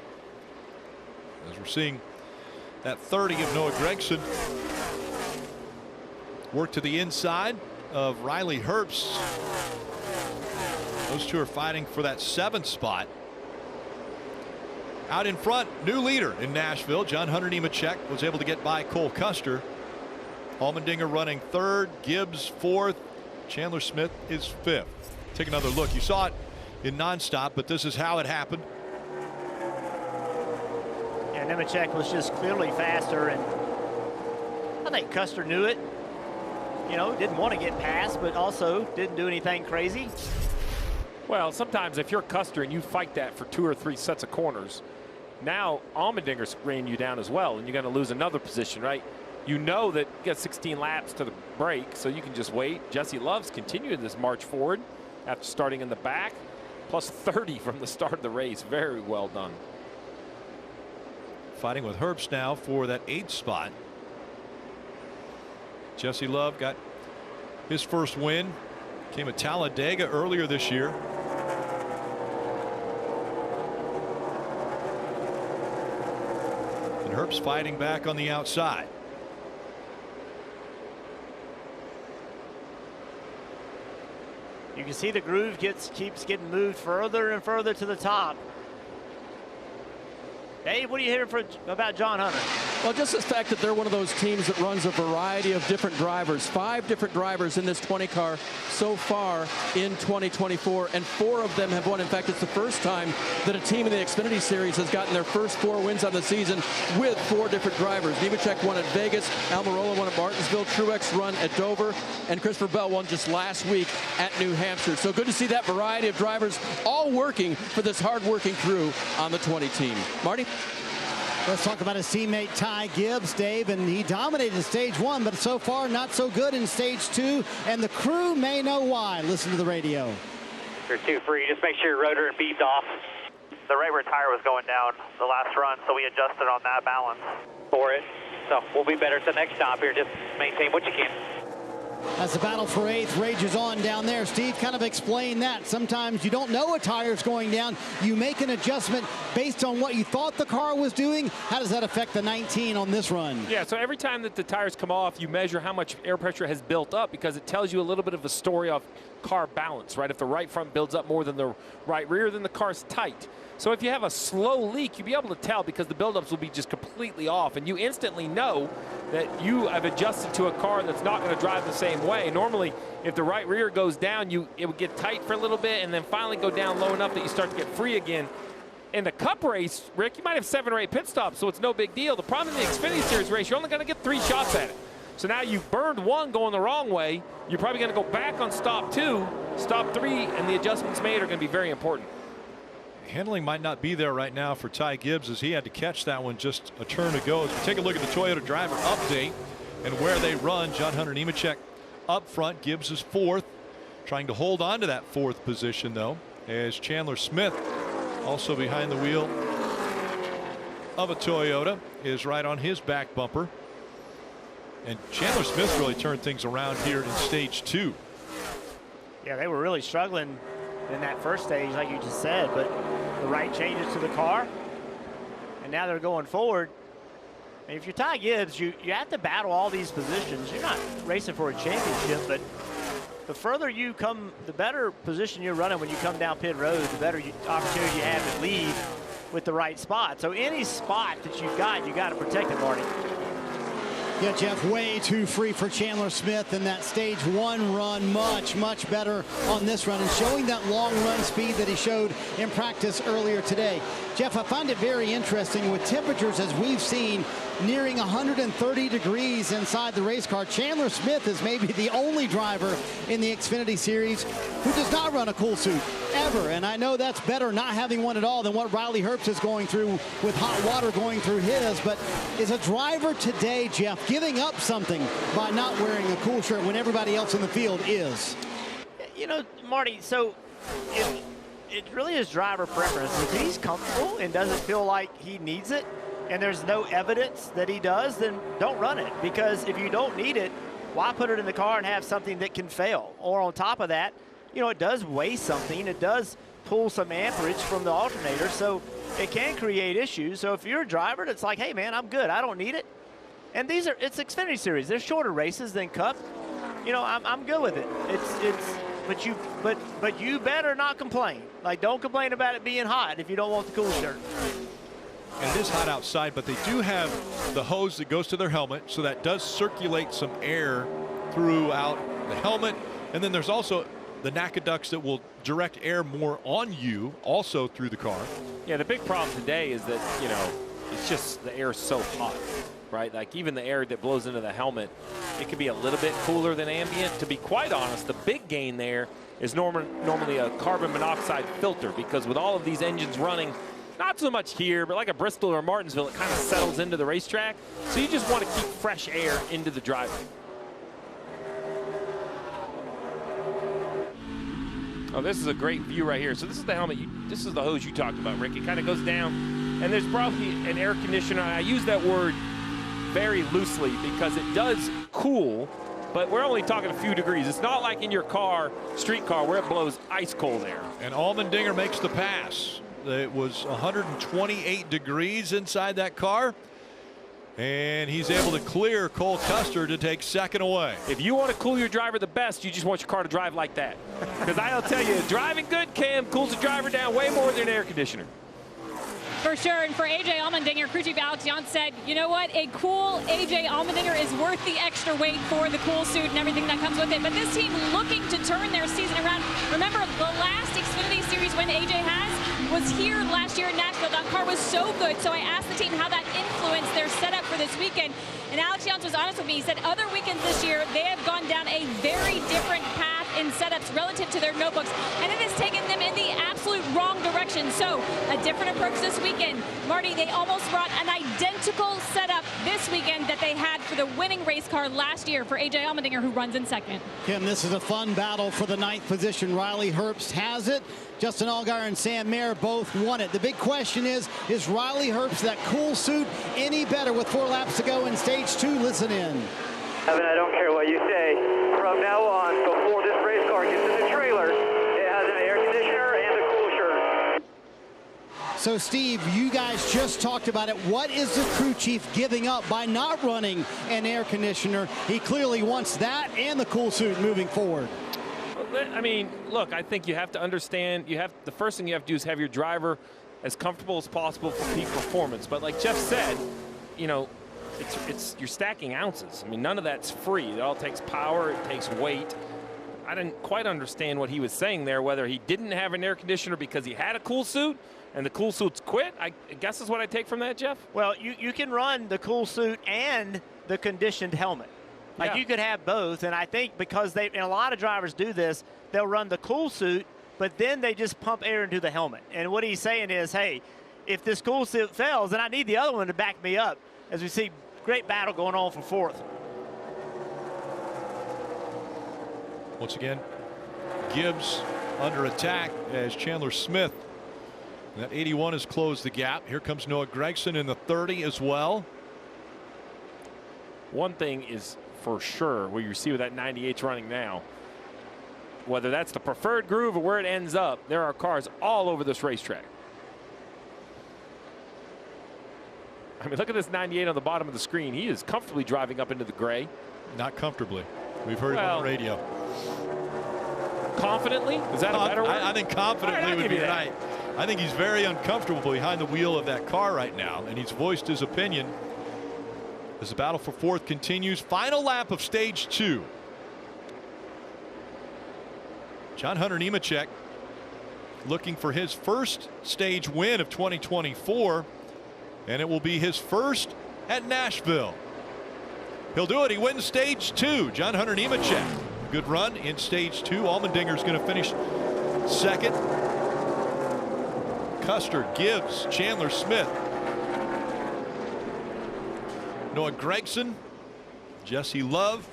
As we're seeing that 30 of Noah Gragson work to the inside of Riley Herbst. Those two are fighting for that 7th spot. Out in front, new leader in Nashville, John Hunter Nemechek, was able to get by Cole Custer. Allmendinger running 3rd, Gibbs 4th, Chandler Smith is 5th. Take another look. You saw it in nonstop, but this is how it happened. Yeah, Nemechek was just clearly faster, and I think Custer knew it. You know, didn't want to get past, but also didn't do anything crazy. Well, sometimes if you're Custer and you fight that for 2 or 3 sets of corners, now Allmendinger's spraying you down as well, and you're going to lose another position, right? You know that you got 16 laps to the break, so you can just wait. Jesse Love's continuing this march forward after starting in the back, plus 30 from the start of the race. Very well done. Fighting with Herbst now for that 8th spot. Jesse Love got his first win. Came at Talladega earlier this year. And Herbst fighting back on the outside. You can see the groove keeps getting moved further and further to the top. Dave, what are you hearing about John Hunter? Well, just the fact that they're one of those teams that runs a variety of different drivers. 5 different drivers in this 20 car so far in 2024, and 4 of them have won. In fact, it's the first time that a team in the Xfinity Series has gotten their first 4 wins on the season with 4 different drivers. Nemechek won at Vegas, Almirola won at Martinsville, Truex run at Dover, and Christopher Bell won just last week at New Hampshire. So good to see that variety of drivers all working for this hard-working crew on the 20 team. Marty? Let's talk about his teammate Ty Gibbs, Dave, and he dominated stage 1, but so far not so good in stage 2, and the crew may know why. Listen to the radio. You're 2 free. Just make sure your rotor and bead's off. The right rear tire was going down the last run, so we adjusted on that balance for it. So we'll be better at the next stop here. Just maintain what you can. As the battle for 8th rages on down there, Steve, kind of explain that. Sometimes you don't know a tire's going down. You make an adjustment based on what you thought the car was doing. How does that affect the 19 on this run? Yeah, so every time that the tires come off, you measure how much air pressure has built up, because it tells you a little bit of a story of car balance, right? If the right front builds up more than the right rear, then the car's tight. So if you have a slow leak, you'll be able to tell, because the buildups will be just completely off, and you instantly know that you have adjusted to a car that's not going to drive the same way. Normally, if the right rear goes down, it would get tight for a little bit and then finally go down low enough that you start to get free again. In the Cup race, Rick, you might have 7 or 8 pit stops, so it's no big deal. The problem in the Xfinity Series race, you're only going to get 3 shots at it. So now you've burned 1 going the wrong way. You're probably going to go back on stop 2, stop 3, and the adjustments made are going to be very important. Handling might not be there right now for Ty Gibbs, as he had to catch that one just a turn ago. As we take a look at the Toyota driver update and where they run, John Hunter Nemechek up front. Gibbs is 4th, trying to hold on to that 4th position, though, as Chandler Smith, also behind the wheel of a Toyota, is right on his back bumper. And Chandler Smith really turned things around here in stage 2. Yeah, they were really struggling in that first stage, like you just said, but the right changes to the car, and now they're going forward. And if you're Ty Gibbs, you have to battle all these positions. You're not racing for a championship, but the further you come, the better position you're running when you come down pit road, the better opportunity you have to lead with the right spot. So any spot that you got to protect it, Marty. Yeah, Jeff, way too free for Chandler Smith in that stage 1 run. Much better on this run, and showing that long run speed that he showed in practice earlier today. Jeff, I find it very interesting with temperatures, as we've seen, nearing 130 degrees inside the race car. Chandler Smith is maybe the only driver in the Xfinity Series who does not run a cool suit ever, and I know that's better not having one at all than what Riley Herbst is going through with hot water going through his. But is a driver today, Jeff, giving up something by not wearing a cool shirt when everybody else in the field is? You know, Marty, so it really is driver preference. If he's comfortable and doesn't feel like he needs it, and there's no evidence that he does, then don't run it. Because if you don't need it, why put it in the car and have something that can fail? Or on top of that, you know, it does weigh something. It does pull some amperage from the alternator, so it can create issues. So if you're a driver that's like, hey man, I'm good, I don't need it. And it's Xfinity Series. They're shorter races than Cup. You know, I'm good with it. But you better not complain. Like, don't complain about it being hot if you don't want the cool shirt. And it is hot outside, but they do have the hose that goes to their helmet, so that does circulate some air throughout the helmet. And then there's also the NACA ducts that will direct air more on you, also through the car. Yeah, the big problem today is that, you know, it's just the air is so hot, right? Like even the air that blows into the helmet, it can be a little bit cooler than ambient. To be quite honest, the big gain there is normally a carbon monoxide filter, because with all of these engines running, not so much here, but like a Bristol or Martinsville, it kind of settles into the racetrack. So you just want to keep fresh air into the driver. Oh, this is a great view right here. So this is the helmet. This is the hose you talked about, Rick. It kind of goes down, and there's probably an air conditioner. I use that word very loosely because it does cool, but we're only talking a few degrees. It's not like in your car, street car, where it blows ice cold air. And Allmendinger makes the pass. It was 128 degrees inside that car, and he's able to clear Cole Custer to take second away. If you want to cool your driver the best, you just want your car to drive like that. Because I'll tell you, driving good, Cam, cools the driver down way more than an air conditioner. For sure, and for A.J. Allmendinger, crew chief Alex Young said, you know what, a cool A.J. Allmendinger is worth the extra weight for the cool suit and everything that comes with it. But this team looking to turn their season around. Remember, the last Xfinity Series win A.J. has was here last year in Nashville. That car was so good, so I asked the team how that influenced their setup for this weekend. And Alex Young was honest with me. He said other weekends this year, they have gone down a very different path in setups relative to their notebooks, and it has taken them in the absolute wrong direction. So a different approach this weekend. Marty, they almost brought an identical setup this weekend that they had for the winning race car last year for A.J. Allmendinger, who runs in second. Kim, this is a fun battle for the 9th position. Riley Herbst has it. Justin Allgaier and Sam Mayer both won it. The big question is Riley Herbst, that cool suit, any better with 4 laps to go in stage 2? Listen in. Evan, I don't care what you say. From now on, before this race car gets in the trailer, it has an air conditioner and a cool shirt. So, Steve, you guys just talked about it. What is the crew chief giving up by not running an air conditioner? He clearly wants that and the cool suit moving forward. I mean, look, I think you have to understand, the first thing you have to do is have your driver as comfortable as possible for peak performance. But like Jeff said, you know, you're stacking ounces. I mean, none of that's free. It all takes power, it takes weight. I didn't quite understand what he was saying there, whether he didn't have an air conditioner because he had a cool suit and the cool suit's quit. I guess is what I take from that, Jeff. Well, you can run the cool suit and the conditioned helmet. Like, you could have both, and I think because and a lot of drivers do this, they'll run the cool suit, but then they just pump air into the helmet. And what he's saying is, hey, if this cool suit fails, then I need the other one to back me up, as we see great battle going on for 4th. Once again, Gibbs under attack as Chandler Smith. That 81 has closed the gap. Here comes Noah Gragson in the 30 as well. One thing is for sure, where you see with that 98's running now, whether that's the preferred groove or where it ends up, there are cars all over this racetrack. I mean, look at this 98 on the bottom of the screen. He is comfortably driving up into the gray. Not comfortably. We've heard it on the radio. Confidently? Is that a better word? I think confidently would be right. I think he's very uncomfortable behind the wheel of that car right now, and he's voiced his opinion as the battle for 4th continues. Final lap of stage 2. John Hunter Nemechek looking for his first stage win of 2024, and it will be his first at Nashville. He'll do it. He wins stage 2. John Hunter Nemechek. Good run in stage 2. Allmendinger is going to finish second. Custer, Gibbs, Chandler Smith, Noah Gragson, Jesse Love,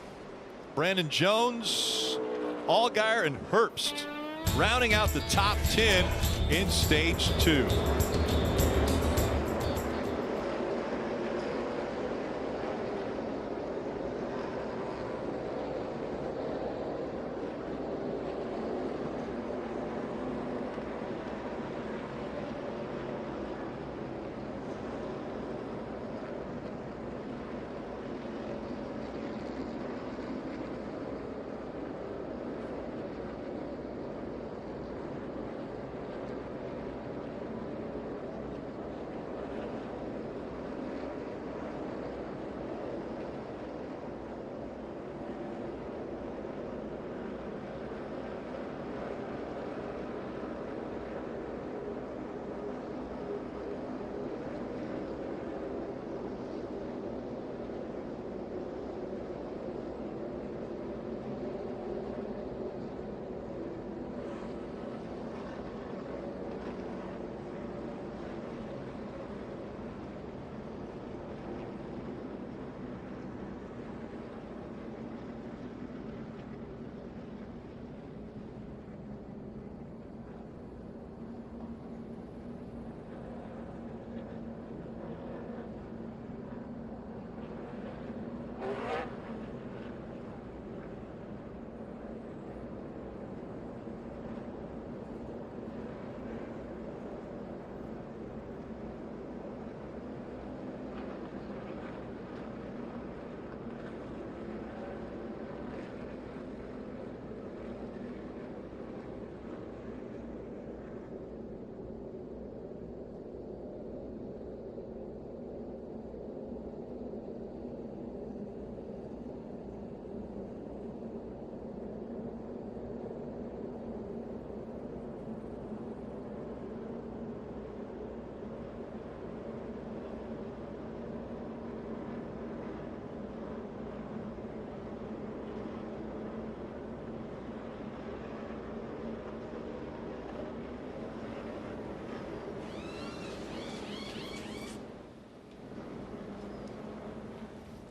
Brandon Jones, Allgaier, and Herbst rounding out the top 10 in stage 2.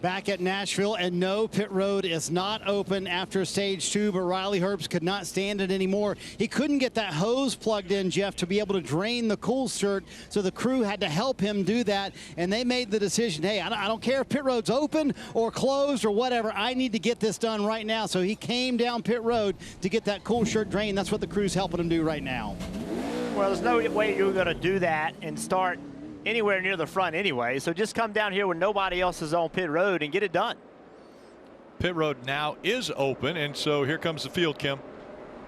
Back at Nashville, and no, pit road is not open after stage 2, but Riley Herbst could not stand it anymore. He couldn't get that hose plugged in, Jeff, to be able to drain the cool shirt, so the crew had to help him do that, and they made the decision, hey, I don't care if pit road's open or closed or whatever, I need to get this done right now. So he came down pit road to get that cool shirt drained. That's what the crew's helping him do right now. Well, there's no way you're going to do that and start anywhere near the front anyway. So just come down here when nobody else is on pit road and get it done. Pit road now is open, and so here comes the field, Kim.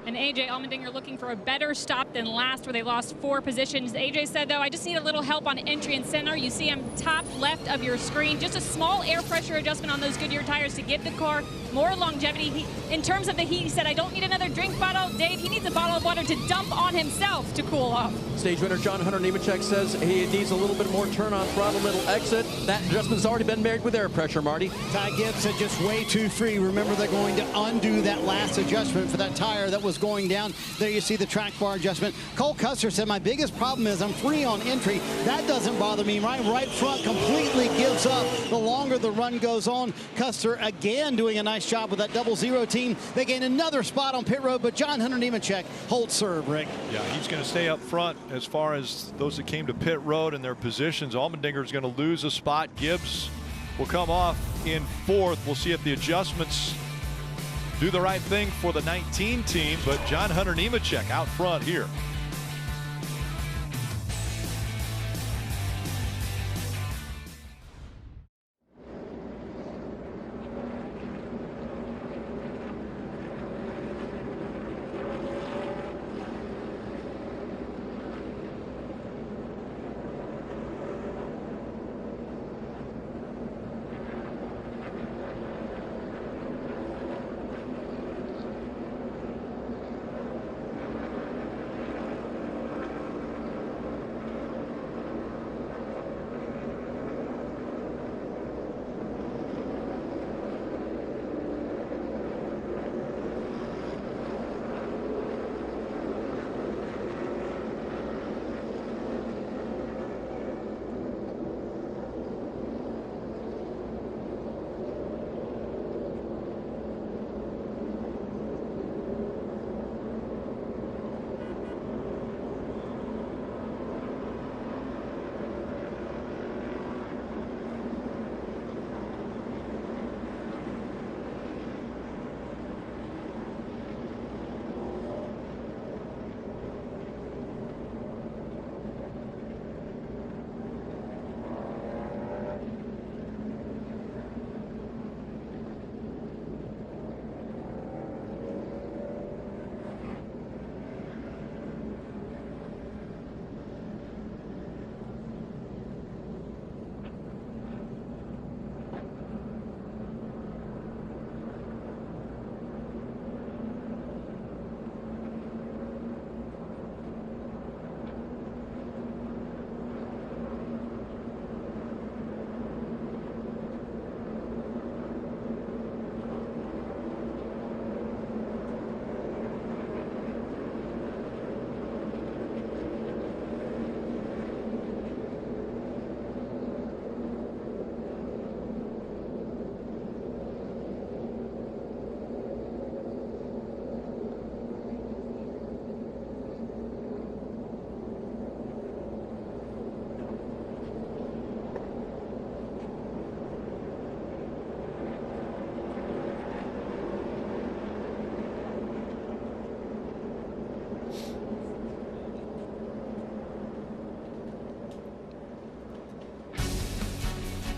And AJ Allmendinger looking for a better stop than last, where they lost 4 positions. AJ said, though, I just need a little help on entry and center. You see him top left of your screen. Just a small air pressure adjustment on those Goodyear tires to give the car more longevity. In terms of the heat, he said, I don't need another drink bottle. Dave, he needs a bottle of water to dump on himself to cool off. Stage winner John Hunter Nemechek says he needs a little bit more turn on throttle, little exit. That adjustment's already been made with air pressure, Marty. Ty Gibbs said just way too free. Remember, they're going to undo that last adjustment for that tire that was going down. There you see the track bar adjustment. Cole Custer said, my biggest problem is I'm free on entry. That doesn't bother me. Right front completely gives up the longer the run goes on. Custer again doing a nice job with that 00 team. They gain another spot on pit road, but John Hunter Nemechek holds serve, Rick. Yeah, he's going to stay up front as far as those that came to pit road and their positions. Allmendinger is going to lose a spot. Gibbs will come off in 4th. We'll see if the adjustments do the right thing for the 19 team, but John Hunter Nemechek out front here.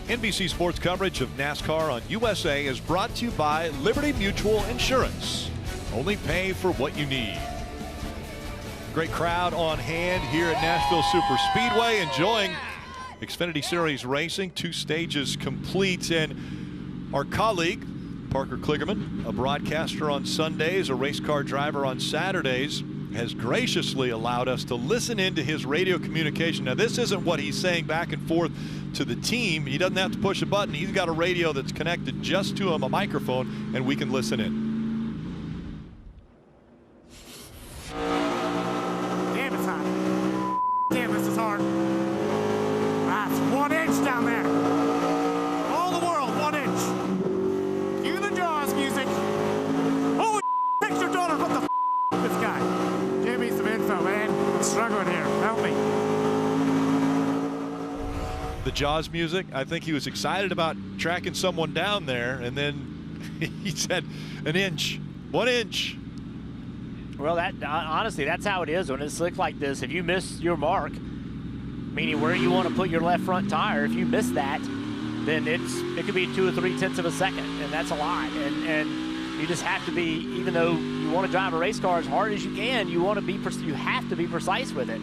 NBC Sports coverage of NASCAR on USA is brought to you by Liberty Mutual Insurance. Only pay for what you need. Great crowd on hand here at Nashville Superspeedway, enjoying Xfinity Series racing. 2 stages complete, and our colleague Parker Kligerman, a broadcaster on Sundays, a race car driver on Saturdays, has graciously allowed us to listen into his radio communication. Now, this isn't what he's saying back and forth to the team. He doesn't have to push a button. He's got a radio that's connected just to him, a microphone, and we can listen in. Damn, it's hot. Damn, this is hard. That's 1 inch down there. All the world, 1 inch. the Jaws music. I think he was excited about tracking someone down there, and then he said an inch, 1 inch. Well, that honestly, that's how it is when it's slick like this. If you miss your mark, meaning where you want to put your left front tire, if you miss that, then it could be 2 or 3 tenths of a second, and that's a lot. And you just have to be, even though you want to drive a race car as hard as you can, you have to be precise with it.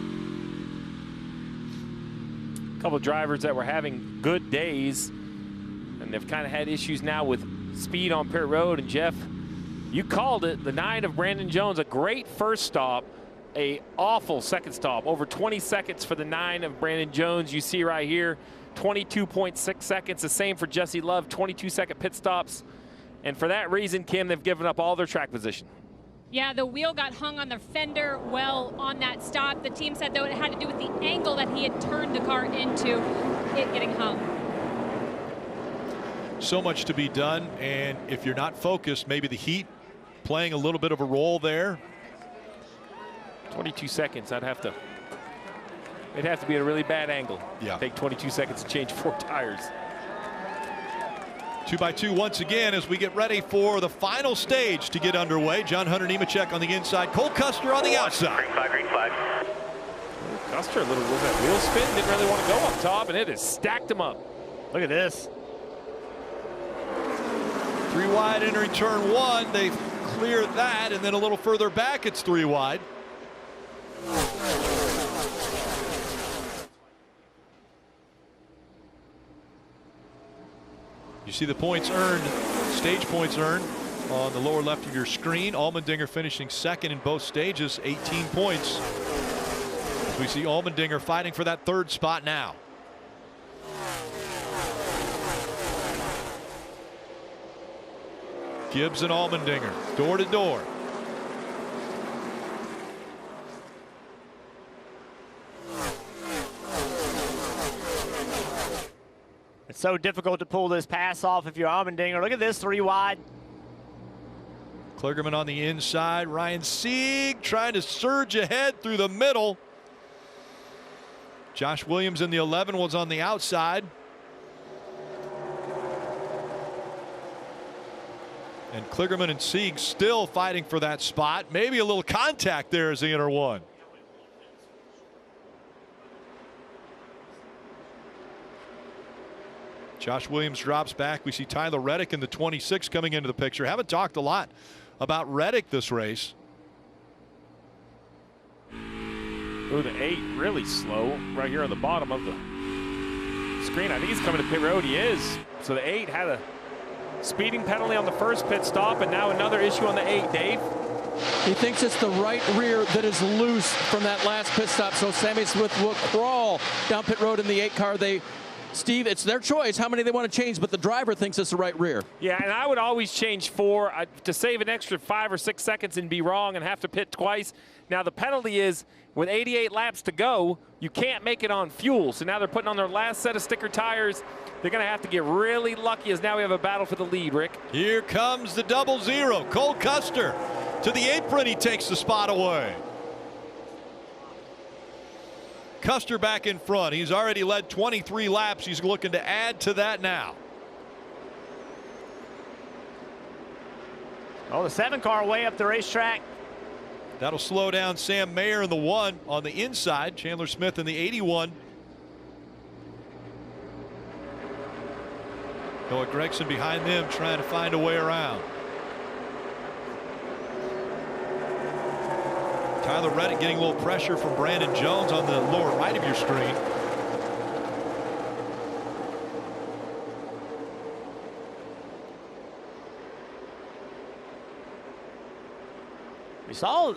A couple of drivers that were having good days, and they've kind of had issues now with speed on pit road. And Jeff, you called it, the 9 of Brandon Jones, a great first stop, a awful second stop. Over 20 seconds for the 9 of Brandon Jones. You see right here, 22.6 seconds. The same for Jesse Love, 22-second pit stops. And for that reason, Kim, they've given up all their track position. Yeah, the wheel got hung on the fender well on that stop. The team said, though, it had to do with the angle that he had turned the car into, it getting hung. So much to be done, and if you're not focused, maybe the heat playing a little bit of a role there. 22 seconds, it'd have to be a really bad angle. Yeah. Take 22 seconds to change 4 tires. 2x2 once again as we get ready for the final stage to get underway. John Hunter Nemechek on the inside, Cole Custer on the outside. Green flag. Custer, a little was that wheel spin, didn't really want to go up top, and it has stacked him up. Look at this. 3 wide entering turn 1. They've cleared that, and then a little further back, it's 3 wide. You see the points earned, stage points earned on the lower left of your screen. Allmendinger finishing second in both stages, 18 points. As we see Allmendinger fighting for that 3rd spot now. Gibbs and Allmendinger, door to door. It's so difficult to pull this pass off if you're Allmendinger. Look at this, 3 wide. Kligerman on the inside. Ryan Sieg trying to surge ahead through the middle. Josh Williams in the 11 was on the outside. And Kligerman and Sieg still fighting for that spot. Maybe a little contact there as they enter 1. Josh Williams drops back. We see Tyler Reddick in the 26 coming into the picture. Haven't talked a lot about Reddick this race. Ooh, the 8 really slow right here on the bottom of the screen. I think he's coming to pit road. He is. So the 8 had a speeding penalty on the first pit stop, and now another issue on the 8, Dave. He thinks it's the right rear that is loose from that last pit stop. So Sammy Smith will crawl down pit road in the 8 car. Steve, it's their choice how many they want to change, but the driver thinks it's the right rear. Yeah, and I would always change 4 to save an extra 5 or 6 seconds and be wrong and have to pit twice. Now the penalty is with 88 laps to go, you can't make it on fuel. So now they're putting on their last set of sticker tires. They're going to have to get really lucky as now we have a battle for the lead, Rick. Here comes the 00. Cole Custer to the apron. He takes the spot away. Custer back in front. He's already led 23 laps. He's looking to add to that now. Oh, the 7 car way up the racetrack. That'll slow down Sam Mayer in the 1 on the inside. Chandler Smith in the 81. Noah Gregson behind them trying to find a way around. Tyler Reddick getting a little pressure from Brandon Jones on the lower right of your screen. We saw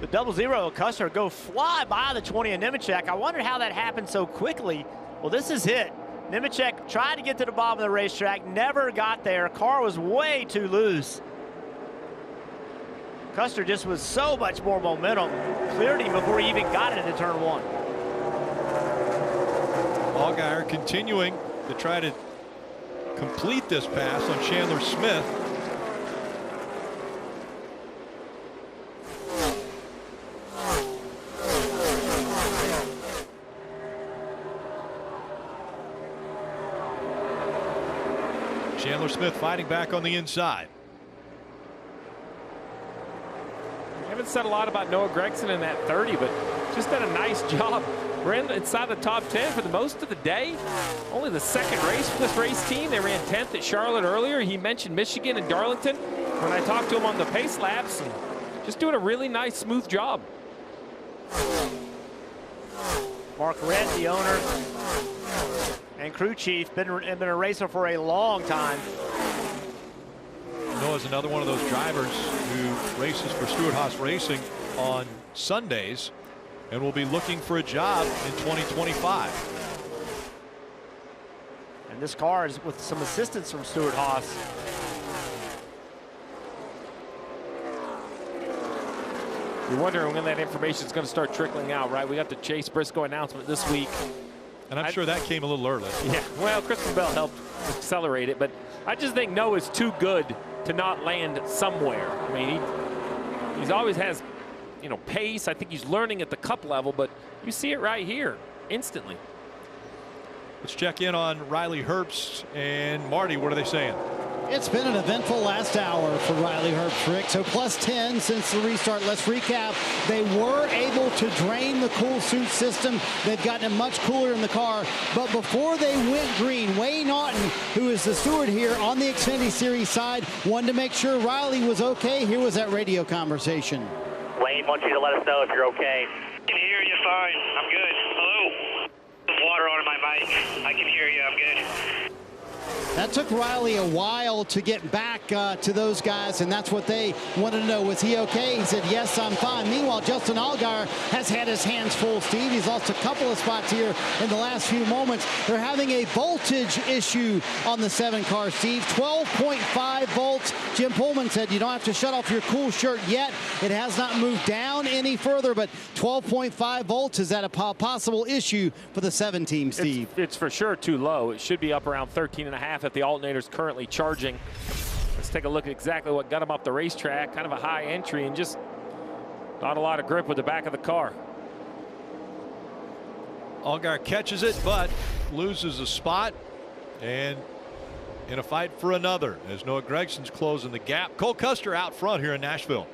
the 00 Custer go fly by the 20 of Nemechek. I wondered how that happened so quickly. Well, this is it. Nemechek tried to get to the bottom of the racetrack, never got there. Car was way too loose. Custer just was so much more momentum. Cleared him before he even got it into turn 1. Allgaier continuing to try to complete this pass on Chandler Smith. Chandler Smith fighting back on the inside. We haven't said a lot about Noah Gragson in that 30, but just done a nice job. Ran inside the top 10 for the most of the day. Only the second race for this race team. They ran 10th at Charlotte earlier. He mentioned Michigan and Darlington when I talked to him on the pace laps. And just doing a really nice, smooth job. Mark Redd, the owner and crew chief, been a racer for a long time. Noah's another one of those drivers who races for Stewart-Haas Racing on Sundays and will be looking for a job in 2025. And this car is with some assistance from Stewart-Haas. You're wondering when that information is going to start trickling out, right? We got the Chase Briscoe announcement this week. And I'm sure that came a little early. Yeah, well, Christopher Bell helped accelerate it, but I just think Noah's too good to not land somewhere. I mean, he's always has, you know, pace. I think he's learning at the Cup level, but you see it right here instantly. Let's check in on Riley Herbst and Marty. What are they saying? It's been an eventful last hour for Riley Herbst, Rick. So plus 10 since the restart. Let's recap. They were able to drain the cool suit system. They've gotten it much cooler in the car. But before they went green, Wayne Naughton, who is the steward here on the Xfinity Series side, wanted to make sure Riley was okay. Here was that radio conversation. Wayne wants you to let us know if you're okay. I can hear you fine. I'm good. Hello? There's water on my mic. I can hear you. I'm good. That took Riley a while to get back to those guys, and that's what they wanted to know. Was he okay? He said, yes, I'm fine. Meanwhile, Justin Allgaier has had his hands full, Steve. He's lost a couple of spots here in the last few moments. They're having a voltage issue on the 7 car, Steve. 12.5 volts. Jim Pullman said you don't have to shut off your cool shirt yet. It has not moved down any further, but 12.5 volts, is that a possible issue for the 7 team, Steve? It's for sure too low. It should be up around 13.5 that the alternator's currently charging. Let's take a look at exactly what got him up the racetrack. Kind of a high entry and just not a lot of grip with the back of the car. Allgaier catches it, but loses a spot, and in a fight for another as Noah Gregson's closing the gap. Cole Custer out front here in Nashville.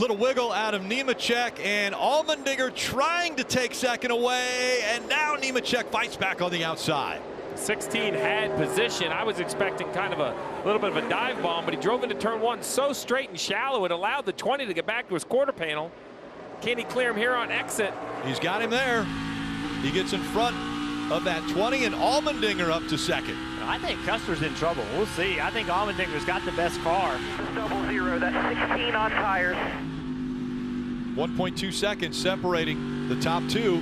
Little wiggle out of Nemechek, and Allmendinger trying to take second away, and now Nemechek fights back on the outside. 16 had position. I was expecting kind of a little bit of a dive bomb, but he drove into turn 1 so straight and shallow it allowed the 20 to get back to his quarter panel. Can he clear him here on exit? He's got him there. He gets in front of that 20, and Allmendinger up to second. I think Custer's in trouble. We'll see. I think Allmendinger's got the best car. 00, that's 16 on tires. 1.2 seconds separating the top two.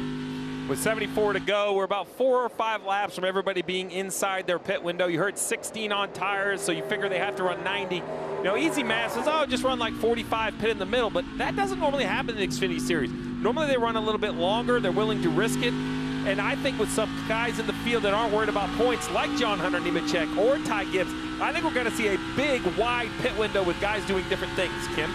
With 74 to go, we're about 4 or 5 laps from everybody being inside their pit window. You heard 16 on tires, so you figure they have to run 90. You know, easy math says, oh, just run like 45, pit in the middle, but that doesn't normally happen in the Xfinity Series. Normally they run a little bit longer. They're willing to risk it. And I think with some guys in the field that aren't worried about points, like John Hunter Nemechek or Ty Gibbs, I think we're going to see a big, wide pit window with guys doing different things, Kim.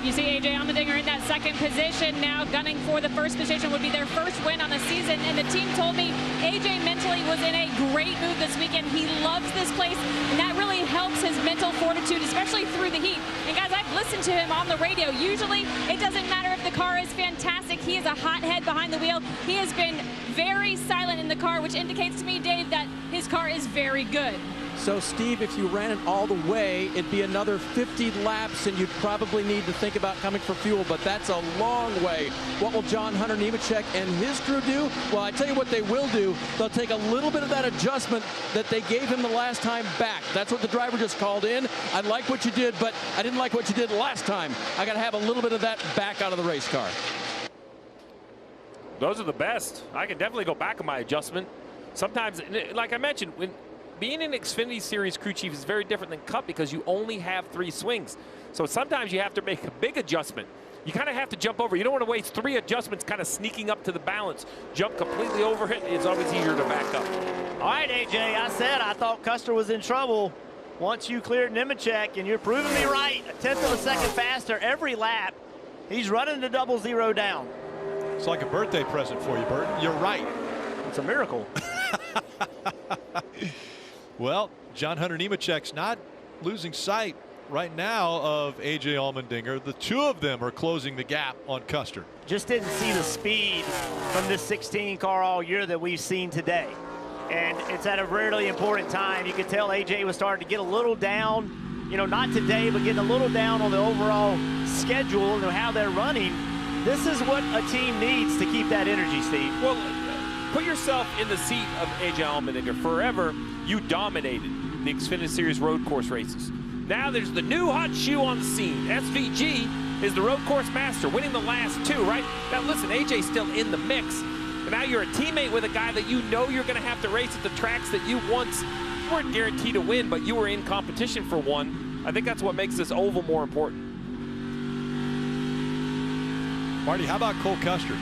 You see A.J. Allmendinger in that second position now, gunning for the first position. Would be their first win on the season. And the team told me A.J. mentally was in a great mood this weekend. He loves this place, and that really helps his mental fortitude, especially through the heat. And guys, I've listened to him on the radio. Usually, it doesn't matter if the car is fantastic. He is a hothead behind the wheel. He has been very silent in the car, which indicates to me, Dave, that his car is very good. So, Steve, if you ran it all the way, it'd be another 50 laps, and you'd probably need to think about coming for fuel, but that's a long way. What will John Hunter Nemechek and his crew do? Well, I tell you what they will do. They'll take a little bit of that adjustment that they gave him the last time back. That's what the driver just called in. I like what you did, but I didn't like what you did last time. I got to have a little bit of that back out of the race car. Those are the best. I can definitely go back on my adjustment. Sometimes, like I mentioned, when being an Xfinity Series crew chief is very different than Cup because you only have 3 swings. So sometimes you have to make a big adjustment. You kind of have to jump over. You don't want to waste 3 adjustments kind of sneaking up to the balance. Jump completely over it. It's always easier to back up. All right, AJ, I said I thought Custer was in trouble once you cleared Nemechek, and you're proving me right. A 1/10 of a second faster every lap. He's running the 00 down. It's like a birthday present for you, Burton. You're right. It's a miracle. Well, John Hunter Nemechek's not losing sight right now of A.J. Allmendinger. The two of them are closing the gap on Custer. Just didn't see the speed from this 16 car all year that we've seen today. And it's at a really important time. You could tell A.J. was starting to get a little down, you know, not today, but getting a little down on the overall schedule and how they're running. This is what a team needs to keep that energy, Steve. Well, put yourself in the seat of A.J. Allmendinger. Forever, you dominated the Xfinity Series road course races. Now there's the new hot shoe on the scene. SVG is the road course master, winning the last 2, right? Now listen, AJ's still in the mix. But now you're a teammate with a guy that you know you're going to have to race at the tracks that you once weren't guaranteed to win, but you were in competition for one. I think that's what makes this oval more important. Marty, how about Cole Custer?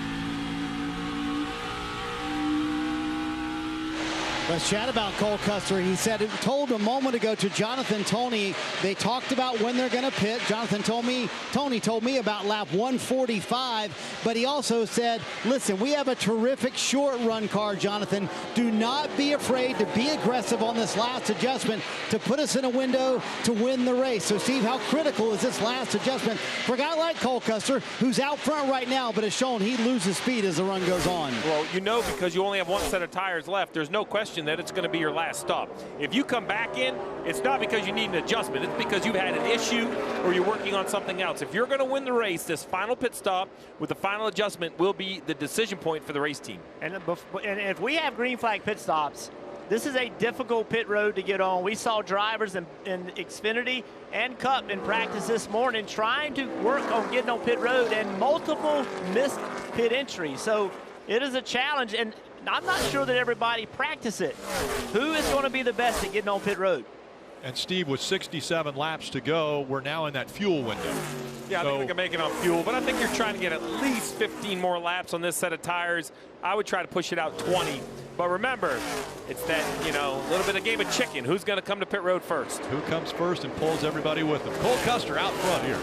Let's chat about Cole Custer. He said, told a moment ago to Jonathan Tony, they talked about when they're going to pit. Tony told me about lap 145, but he also said, listen, we have a terrific short run car, Jonathan. Do not be afraid to be aggressive on this last adjustment to put us in a window to win the race. So, Steve, how critical is this last adjustment for a guy like Cole Custer, who's out front right now, but has shown he loses speed as the run goes on? Well, you know, because you only have 1 set of tires left, there's no question that it's going to be your last stop. If you come back in, it's not because you need an adjustment. It's because you've had an issue or you're working on something else. If you're going to win the race, this final pit stop with the final adjustment will be the decision point for the race team. And if we have green flag pit stops, this is a difficult pit road to get on. We saw drivers in Xfinity and Cup in practice this morning trying to work on getting on pit road and multiple missed pit entries. So it is a challenge, and I'm not sure that everybody practice it. Who is going to be the best at getting on pit road? And Steve, with 67 laps to go, we're now in that fuel window. Yeah, I think we can make it on fuel, but I think you're trying to get at least 15 more laps on this set of tires. I would try to push it out 20. But remember, it's that, you know, little bit of game of chicken. Who's going to come to pit road first? Who comes first and pulls everybody with them? Cole Custer out front here.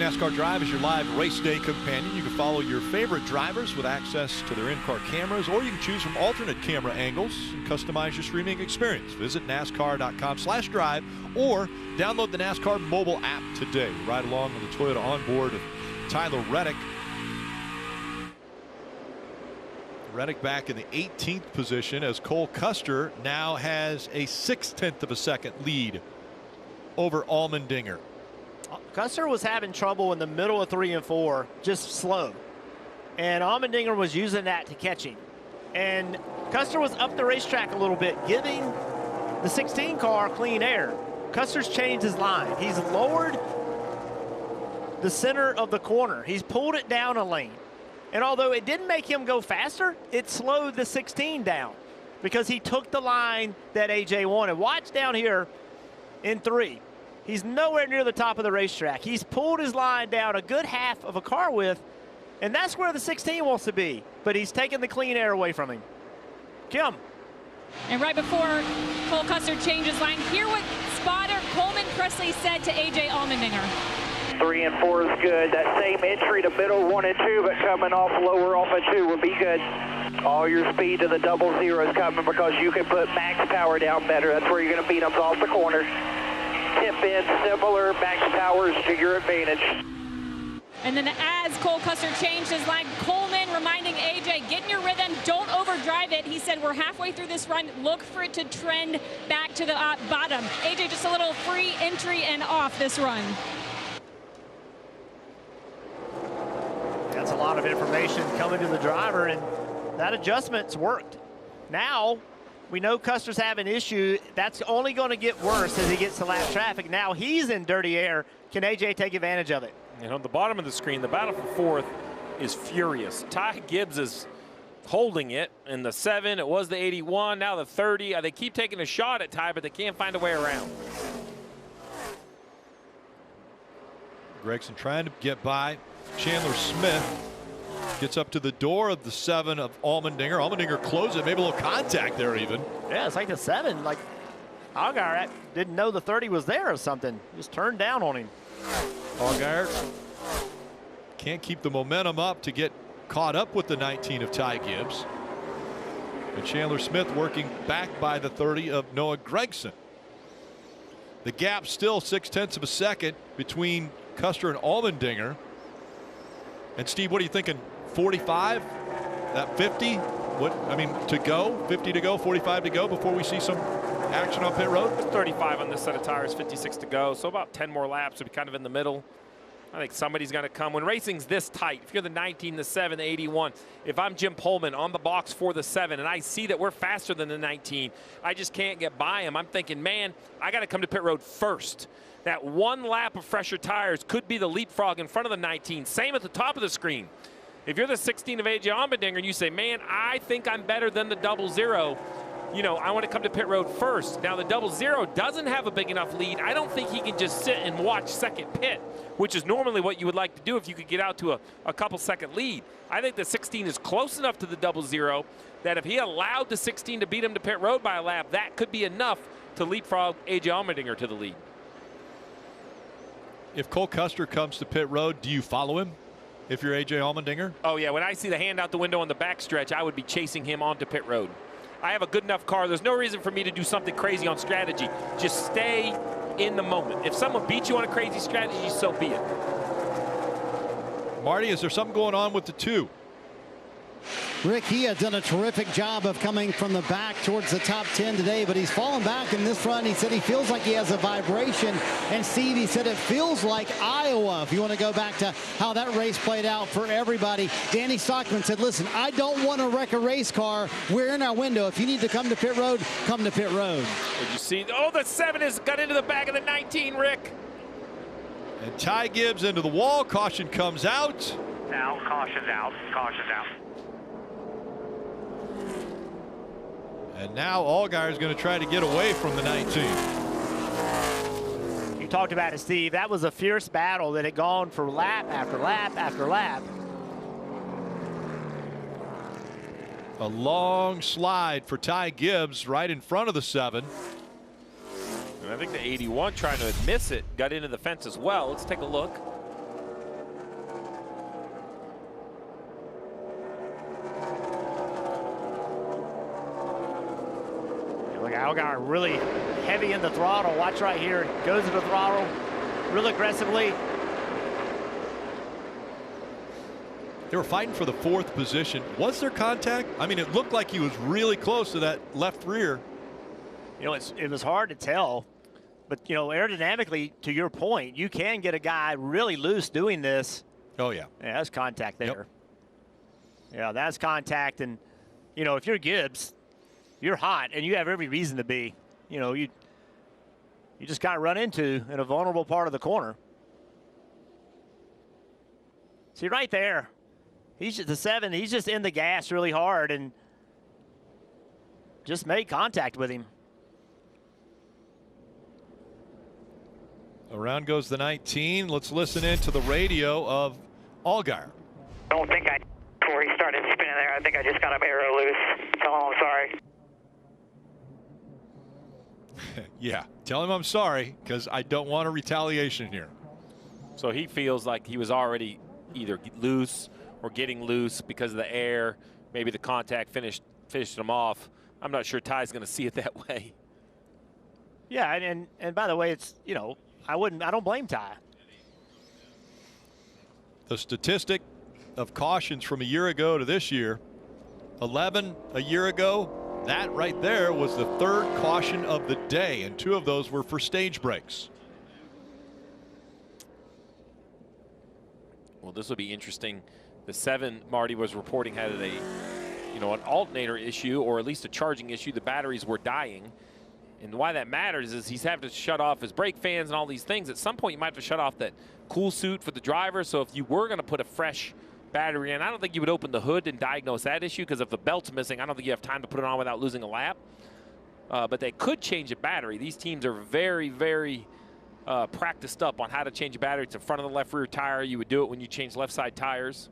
NASCAR Drive is your live race day companion. You can follow your favorite drivers with access to their in-car cameras, or you can choose from alternate camera angles and customize your streaming experience. Visit NASCAR.com/drive or download the NASCAR mobile app today. Ride along with the Toyota onboard of Tyler Reddick. Reddick back in the 18th position as Cole Custer now has a 0.6 of a second lead over Allmendinger. Custer was having trouble in the middle of 3 and 4, just slow. And Allmendinger was using that to catch him. And Custer was up the racetrack a little bit, giving the 16 car clean air. Custer's changed his line. He's lowered the center of the corner. He's pulled it down a lane. And although it didn't make him go faster, it slowed the 16 down because he took the line that AJ wanted. Watch down here in 3. He's nowhere near the top of the racetrack. He's pulled his line down a good half of a car width, and that's where the 16 wants to be. But he's taking the clean air away from him. Kim. And right before Cole Custer changes line, hear what spotter Coleman Presley said to AJ Allmendinger. 3 and 4 is good. That same entry to middle 1 and 2, but coming off lower off of 2 would be good. All your speed to the 00 is coming because you can put max power down better. That's where you're going to beat them off the corner. Tip in similar max powers to your advantage. And then as Cole Custer changed his line, Coleman reminding AJ, get in your rhythm, don't overdrive it. He said, we're halfway through this run, look for it to trend back to the bottom. AJ, just a little free entry and off this run. That's a lot of information coming to the driver, and that adjustment's worked. Now, we know Custer's having an issue. That's only going to get worse as he gets to lap traffic. Now he's in dirty air. Can AJ take advantage of it? And on the bottom of the screen, the battle for 4th is furious. Ty Gibbs is holding it in the 7. It was the 81, now the 30. They keep taking a shot at Ty, but they can't find a way around. Gregson trying to get by Chandler Smith. Gets up to the door of the 7 of Allmendinger. Allmendinger closes it, maybe a little contact there even. Yeah, it's like the 7. Like Allgaier didn't know the 30 was there or something. Just turned down on him. Allgaier can't keep the momentum up to get caught up with the 19 of Ty Gibbs. And Chandler Smith working back by the 30 of Noah Gregson. The gap still 0.6 of a second between Custer and Allmendinger. And Steve, what are you thinking? 45? That 50? What, I mean, to go? 50 to go, 45 to go before we see some action on pit road? 35 on this set of tires, 56 to go. So about 10 more laps would be kind of in the middle. I think somebody's going to come. When racing's this tight, if you're the 19, the 7, the 81, if I'm Jim Pullman on the box for the 7 and I see that we're faster than the 19, I just can't get by him. I'm thinking, man, I got to come to pit road first. That one lap of fresher tires could be the leapfrog in front of the 19. Same at the top of the screen. If you're the 16 of AJ Allmendinger and you say, man, I think I'm better than the 00, you know, I want to come to pit road first. Now, the 00 doesn't have a big enough lead. I don't think he can just sit and watch second pit, which is normally what you would like to do if you could get out to a couple second lead. I think the 16 is close enough to the 00 that if he allowed the 16 to beat him to pit road by a lap, that could be enough to leapfrog AJ Allmendinger to the lead. If Cole Custer comes to pit road, do you follow him if you're AJ Allmendinger? Oh, yeah. When I see the hand out the window on the backstretch, I would be chasing him onto pit road. I have a good enough car. There's no reason for me to do something crazy on strategy. Just stay in the moment. If someone beats you on a crazy strategy, so be it. Marty, is there something going on with the 2? Rick, he has done a terrific job of coming from the back towards the top 10 today, but he's fallen back in this run. He said he feels like he has a vibration. And Steve, he said it feels like Iowa. If you want to go back to how that race played out for everybody, Danny Stockman said, listen, I don't want to wreck a race car. We're in our window. If you need to come to pit road, come to pit road. Did you see? Oh, the 7 has got into the back of the 19, Rick. And Ty Gibbs into the wall. Caution comes out. Now, caution's out. Caution's out. And now Allgaier is going to try to get away from the 19. You talked about it, Steve. That was a fierce battle that had gone for lap after lap after lap. A long slide for Ty Gibbs right in front of the 7. And I think the 81 trying to miss it got into the fence as well. Let's take a look. Yeah, Allgaier really heavy in the throttle. Watch right here. Goes to the throttle real aggressively. They were fighting for the 4th position. Was there contact? I mean, it looked like he was really close to that left rear. You know, it was hard to tell. But, you know, aerodynamically, to your point, you can get a guy really loose doing this. Oh, yeah. Yeah, that's contact there. Yep. Yeah, that's contact. And, you know, if you're Gibbs, you're hot, and you have every reason to be. You know, you just got run into in a vulnerable part of the corner. See, right there, he's just the 7. He's just in the gas really hard and just made contact with him. Around goes the 19. Let's listen in to the radio of Allgaier. I don't think before he started spinning there, I think I just got him arrow loose. Tell him I'm sorry. Yeah, tell him I'm sorry, because I don't want a retaliation here. So he feels like he was already either loose or getting loose because of the air. Maybe the contact finished him off. I'm not sure Ty's going to see it that way. Yeah, and by the way, it's, you know, I don't blame Ty. The statistic of cautions from a year ago to this year, 11 a year ago. That right there was the 3rd caution of the day, and 2 of those were for stage breaks. Well, this will be interesting. The 7 Marty was reporting had an alternator issue, or at least a charging issue. The batteries were dying. And why that matters is he's having to shut off his brake fans and all these things. At some point, you might have to shut off that cool suit for the driver. So if you were going to put a fresh battery in, I don't think you would open the hood and diagnose that issue, because if the belt's missing, I don't think you have time to put it on without losing a lap. But they could change a battery. These teams are very, very practiced up on how to change a battery. It's in front of the left rear tire. You would do it when you change left side tires.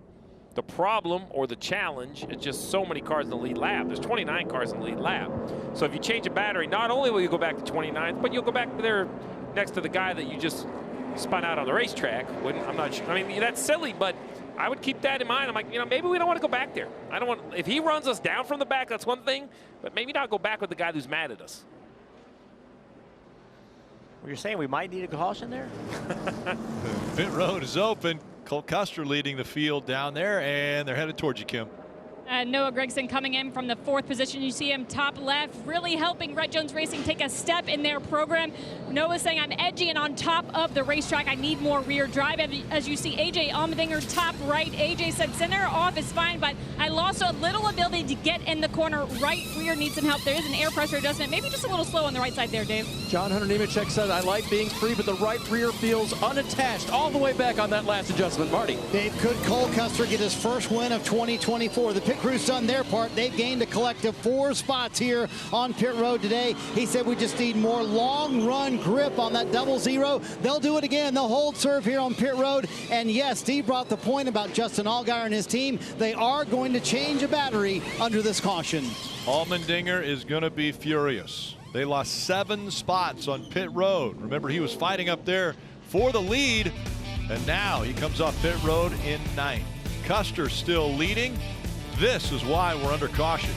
The problem or the challenge is just so many cars in the lead lap. There's 29 cars in the lead lap. So if you change a battery, not only will you go back to 29th, but you'll go back there next to the guy that you just spun out on the racetrack. I'm not sure. I mean, that's silly, but I would keep that in mind. I'm like, you know, maybe we don't want to go back there. I don't want, if he runs us down from the back, that's one thing, but maybe not go back with the guy who's mad at us. Well, you're saying we might need a caution there? Pit road is open. Cole Custer leading the field down there, and they're headed towards you, Kim. Noah Gragson coming in from the 4th position. You see him top left, really helping Red Jones Racing take a step in their program. Noah's saying, I'm edgy and on top of the racetrack. I need more rear drive. As you see, AJ Allmendinger top right. AJ said center off is fine, but I lost a little ability to get in the corner. Right rear needs some help. There is an air pressure adjustment. Maybe just a little slow on the right side there, Dave. John Hunter Nemechek said, I like being free, but the right rear feels unattached all the way back on that last adjustment. Marty. Dave, could Cole Custer get his first win of 2024? The pit crew's done their part. They've gained a collective 4 spots here on pit road today. He said we just need more long run grip on that 00. They'll do it again. They'll hold serve here on pit road. And yes, Steve brought the point about Justin Allgaier and his team. They are going to change a battery under this caution. Allmendinger is going to be furious. They lost 7 spots on pit road. Remember, he was fighting up there for the lead, and now he comes off pit road in 9th. Custer still leading. This is why we're under caution.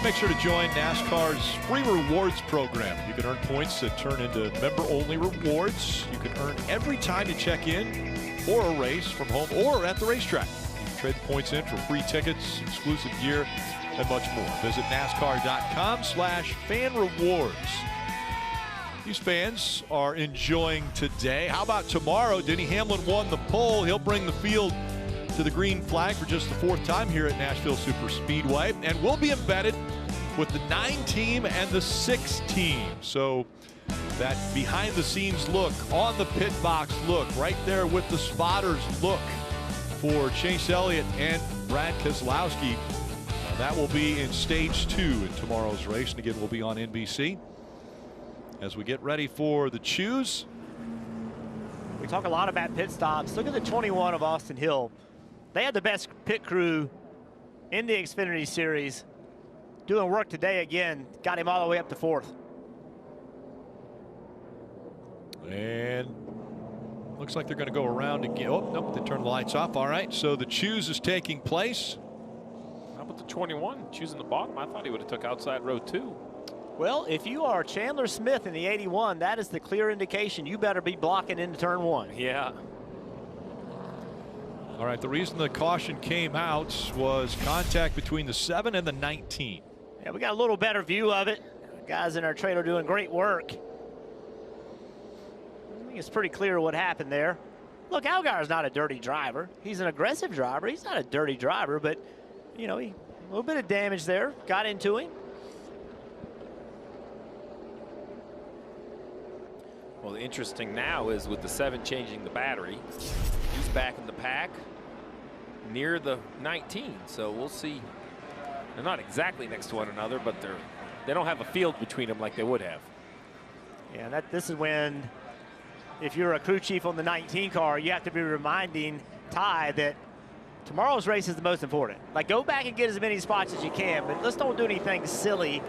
make sure to join NASCAR's free rewards program. You can earn points that turn into member-only rewards. You can earn every time you check in for a race from home or at the racetrack. You can trade the points in for free tickets, exclusive gear, and much more. Visit NASCAR.com/fan-rewards. These fans are enjoying today. How about tomorrow? Denny Hamlin won the pole. He'll bring the field to the green flag for just the 4th time here at Nashville Superspeedway, and will be embedded with the 9-team and the 6-team. So that behind-the-scenes look, on the pit box look, right there with the spotters look for Chase Elliott and Brad Keselowski. That will be in stage 2 in tomorrow's race, and again will be on NBC as we get ready for the choose. We talk a lot about pit stops. Look at the 21 of Austin Hill. They had the best pit crew in the Xfinity Series. Doing work today again. Got him all the way up to 4th. And looks like they're going to go around again. Oh, nope, they turned the lights off. All right, so the choose is taking place. How about the 21 choosing the bottom? I thought he would have took outside row 2. Well, if you are Chandler Smith in the 81, that is the clear indication you better be blocking into turn 1. Yeah. All right, the reason the caution came out was contact between the 7 and the 19. Yeah, we got a little better view of it. Guys in our trailer doing great work. I think it's pretty clear what happened there. Look, Allgaier's not a dirty driver. He's an aggressive driver. He's not a dirty driver, but, you know, a little bit of damage there. Got into him. Well, interesting now is with the 7 changing the battery, he's back in the pack near the 19. So we'll see. They're not exactly next to one another, but they don't have a field between them like they would have. Yeah, this is when, if you're a crew chief on the 19 car, you have to be reminding Ty that tomorrow's race is the most important. Like, go back and get as many spots as you can, but let's don't do anything silly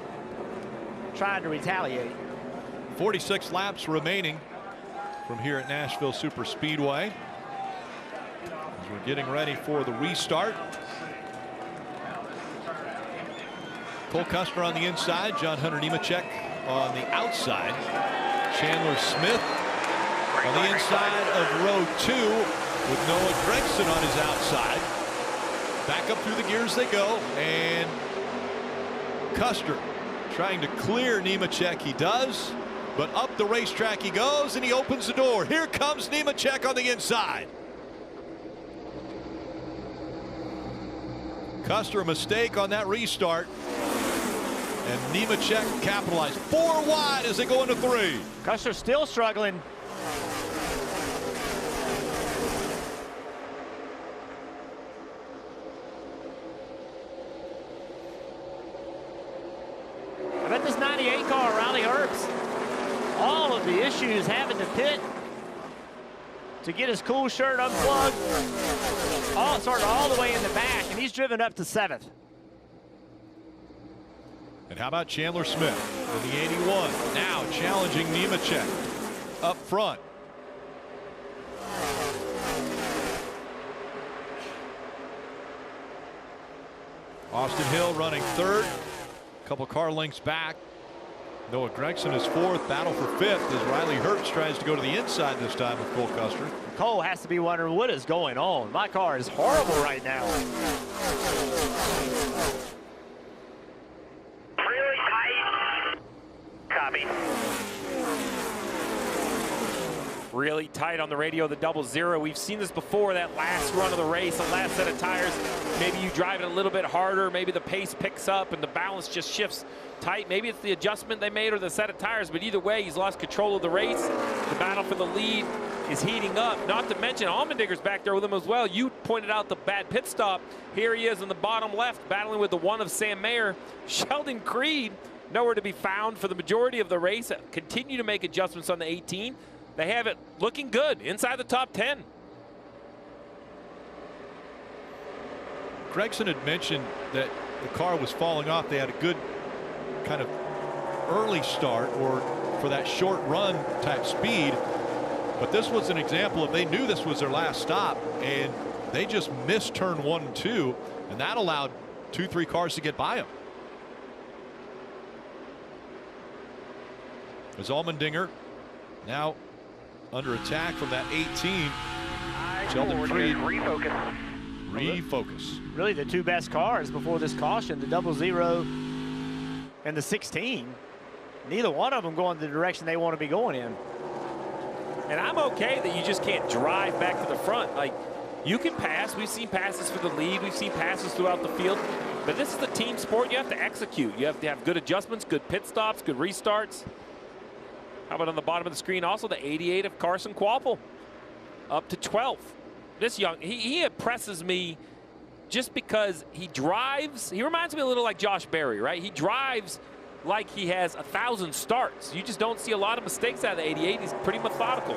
trying to retaliate. 46 laps remaining from here at Nashville Superspeedway as we're getting ready for the restart. Cole Custer on the inside, John Hunter Nemechek on the outside. Chandler Smith on the inside of row 2 with Noah Gragson on his outside. Back up through the gears they go, and Custer trying to clear Nemechek. He does. But up the racetrack he goes, and he opens the door. Here comes Nemechek on the inside. Custer, a mistake on that restart. And Nemechek capitalized. 4 wide as they go into 3. Custer still struggling. I bet this 98 car, Riley Herbst, all of the issues having to pit to get his cool shirt unplugged, all started all the way in the back, and he's driven up to 7th. And how about Chandler Smith in the 81, now challenging Nemechek up front. Austin Hill running 3rd, a couple car lengths back. Noah Gragson is 4th, battle for 5th as Riley Herbst tries to go to the inside this time with Cole Custer. Cole has to be wondering what is going on. My car is horrible right now. Really tight. Copy. Really tight on the radio, the 00. We've seen this before, that last run of the race, the last set of tires. Maybe you drive it a little bit harder, maybe the pace picks up and the balance just shifts tight. Maybe it's the adjustment they made or the set of tires, but either way, he's lost control of the race. The battle for the lead is heating up. Not to mention Allmendinger's back there with him as well. You pointed out the bad pit stop. Here he is in the bottom left, battling with the 1 of Sam Mayer. Sheldon Creed, nowhere to be found for the majority of the race. Continue to make adjustments on the 18. They have it looking good inside the top 10. Gragson had mentioned that the car was falling off. They had a good kind of early start or for that short run type speed. But this was an example of they knew this was their last stop and they just missed turn 1 and 2, and that allowed 2-3 cars to get by them. As Allmendinger now under attack from that 18. Sheldon Creed. Refocus. Really the two best cars before this caution, the 00 and the 16. Neither one of them going the direction they want to be going in. And I'm okay that you just can't drive back to the front. Like, you can pass. We've seen passes for the lead. We've seen passes throughout the field. But this is the team sport. You have to execute. You have to have good adjustments, good pit stops, good restarts. How about on the bottom of the screen also the 88 of Carson Kvapil, up to 12th. This young, he impresses me just because he drives. He reminds me a little like Josh Berry, right? He drives like he has 1,000 starts. You just don't see a lot of mistakes out of the 88. He's pretty methodical.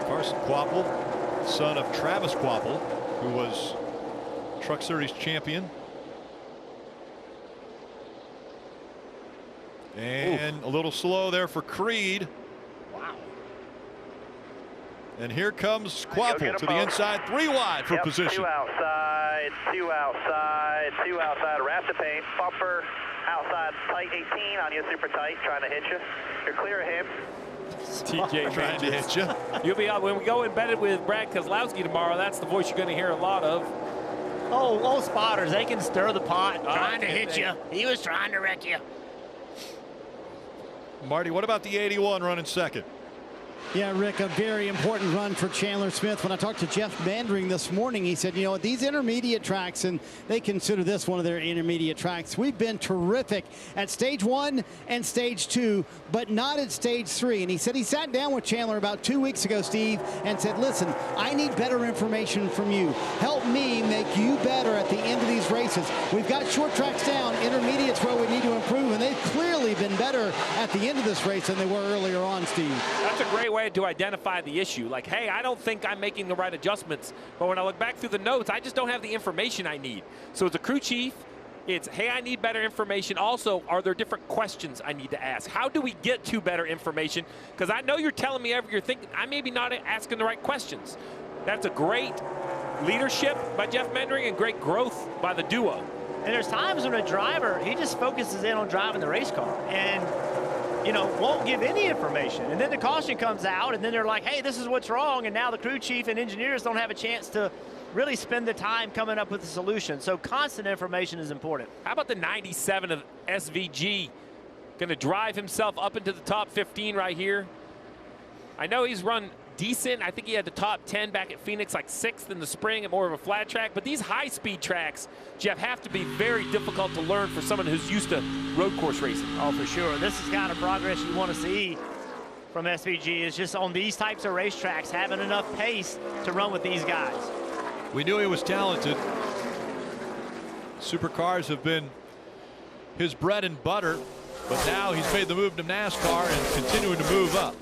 Carson Kvapil, son of Travis Kvapil, who was Truck Series champion. And a little slow there for Creed. Wow. And here comes Kvapil to the inside, 3 wide for position. 2 outside, 2 outside, 2 outside. Wrap the paint, bumper, outside, tight 18 on you, super tight, trying to hit you. You're clear of him. TJ trying to hit you. You'll be out when we go embedded with Brad Keselowski tomorrow. That's the voice you're going to hear a lot of. Oh, spotters, they can stir the pot, trying to hit you. He was trying to wreck you. Marty, what about the 81 running second? Yeah, Rick, a very important run for Chandler Smith. When I talked to Jeff Mandring this morning, he said, you know, these intermediate tracks, and they consider this one of their intermediate tracks, we've been terrific at stage 1 and stage 2, but not at stage 3. And he said he sat down with Chandler about 2 weeks ago, Steve, and said, listen, I need better information from you. Help me make you better at the end of these races. We've got short tracks down, intermediates where we need to improve, and they've clearly been better at the end of this race than they were earlier on, Steve. That's a great way to identify the issue. Like, hey, I don't think I'm making the right adjustments, but when I look back through the notes, I just don't have the information I need. So as a crew chief, it's, hey, I need better information. Also, are there different questions I need to ask? How do we get to better information? Because I know you're telling me you're thinking, I may be not asking the right questions. That's a great leadership by Jeff Mandring and great growth by the duo. And there's times when a driver, he just focuses in on driving the race car and, you know, won't give any information. And then the caution comes out, and then they're like, hey, this is what's wrong. And now the crew chief and engineers don't have a chance to really spend the time coming up with a solution. So constant information is important. How about the 97 of SVG? Going to drive himself up into the top 15 right here. I know he's run decent. I think he had the top 10 back at Phoenix, like 6th in the spring at more of a flat track. But these high-speed tracks, Jeff, have to be very difficult to learn for someone who's used to road course racing. Oh, for sure. This is kind of progress you want to see from SVG, is just on these types of racetracks, having enough pace to run with these guys. We knew he was talented. Supercars have been his bread and butter, but now he's made the move to NASCAR and continuing to move up.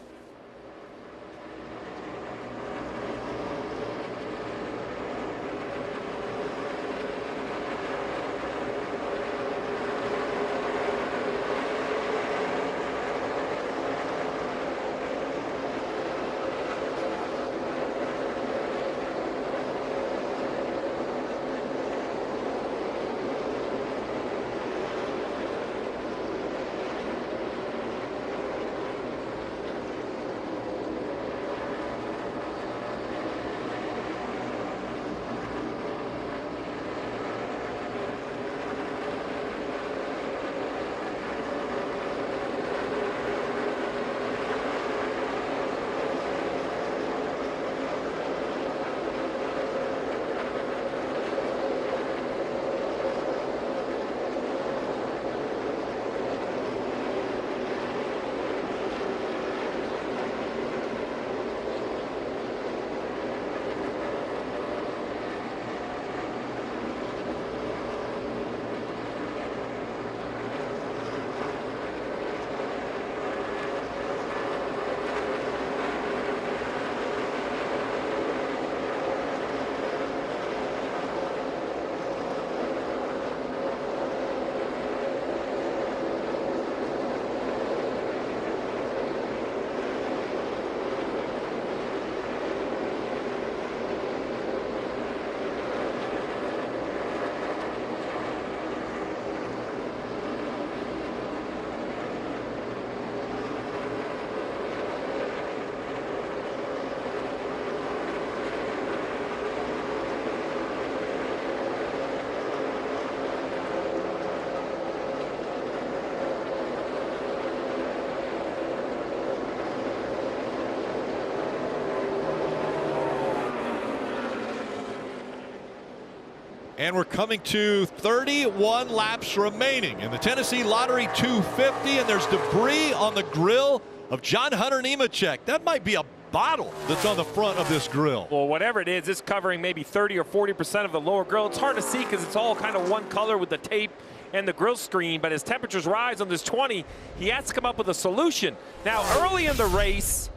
And we're coming to 31 laps remaining in the Tennessee Lottery 250, and there's debris on the grill of John Hunter Nemechek. That might be a bottle that's on the front of this grill. Well, whatever it is, it's covering maybe 30 or 40% of the lower grill. It's hard to see because it's all kind of one color with the tape and the grill screen, but as temperatures rise on this 20, he has to come up with a solution. Now, early in the race,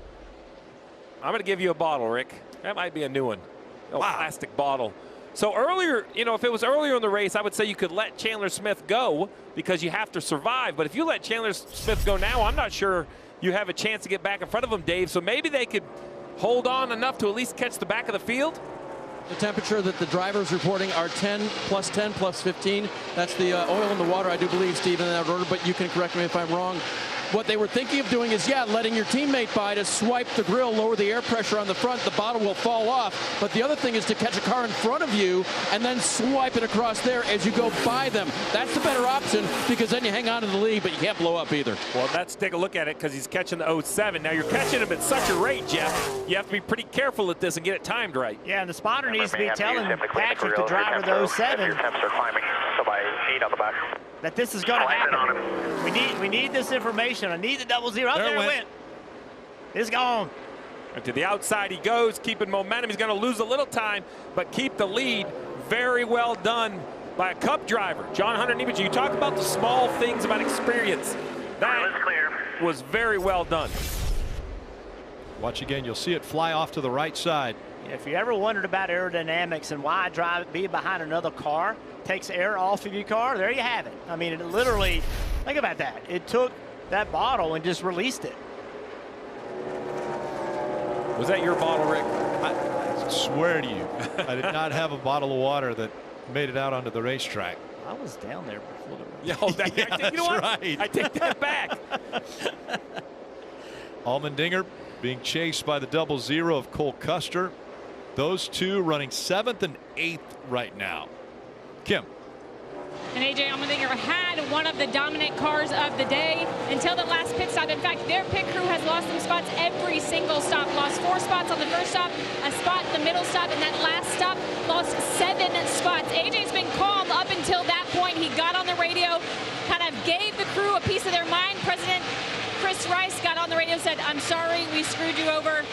I'm going to give you a bottle, Rick. That might be a new one, a plastic bottle. So earlier, you know, if it was earlier in the race, I would say you could let Chandler Smith go because you have to survive. But if you let Chandler Smith go now, I'm not sure you have a chance to get back in front of him, Dave. So maybe they could hold on enough to at least catch the back of the field. The temperature that the driver's reporting are 10, plus 10, plus 15. That's the oil in the water, I do believe, Steve, in that order, but you can correct me if I'm wrong. What they were thinking of doing is, yeah, letting your teammate by to swipe the grill, lower the air pressure on the front. The bottle will fall off. But the other thing is to catch a car in front of you and then swipe it across there as you go by them. That's the better option because then you hang on to the lead, but you can't blow up either. Well, let's take a look at it because he's catching the 07. Now, you're catching him at such a rate, Jeff. You have to be pretty careful at this and get it timed right. Yeah, and the spotter needs to be telling Patrick, the driver of the 07, Your temps are climbing, so by 8 on the back. that this is going to happen. We need this information. I need the 00. Up there it went. It's gone. And to the outside he goes, keeping momentum. He's going to lose a little time, but keep the lead. Very well done by a Cup driver, John Hunter Nemechek. You talk about the small things about experience. That was very well done. Watch again. You'll see it fly off to the right side. If you ever wondered about aerodynamics and why be behind another car takes air off of your car, there you have it. I mean, it literally, think about that. It took that bottle and just released it. Was that your bottle, Rick? I swear to you, I did not have a bottle of water that made it out onto the racetrack. I was down there before the race. Yeah, you know what? Right. I take that back. Allmendinger being chased by the 00 of Cole Custer. Those two running 7th and 8th right now. Kim. And A.J. Allmendinger had one of the dominant cars of the day until the last pit stop. In fact, their pit crew has lost some spots every single stop. Lost 4 spots on the first stop, a spot in the middle stop, and that last stop lost 7 spots. A.J.'s been calm up until that point. He got on the radio, kind of gave the crew a piece of their mind. President Chris Rice got on the radio and said, "I'm sorry, we screwed you over.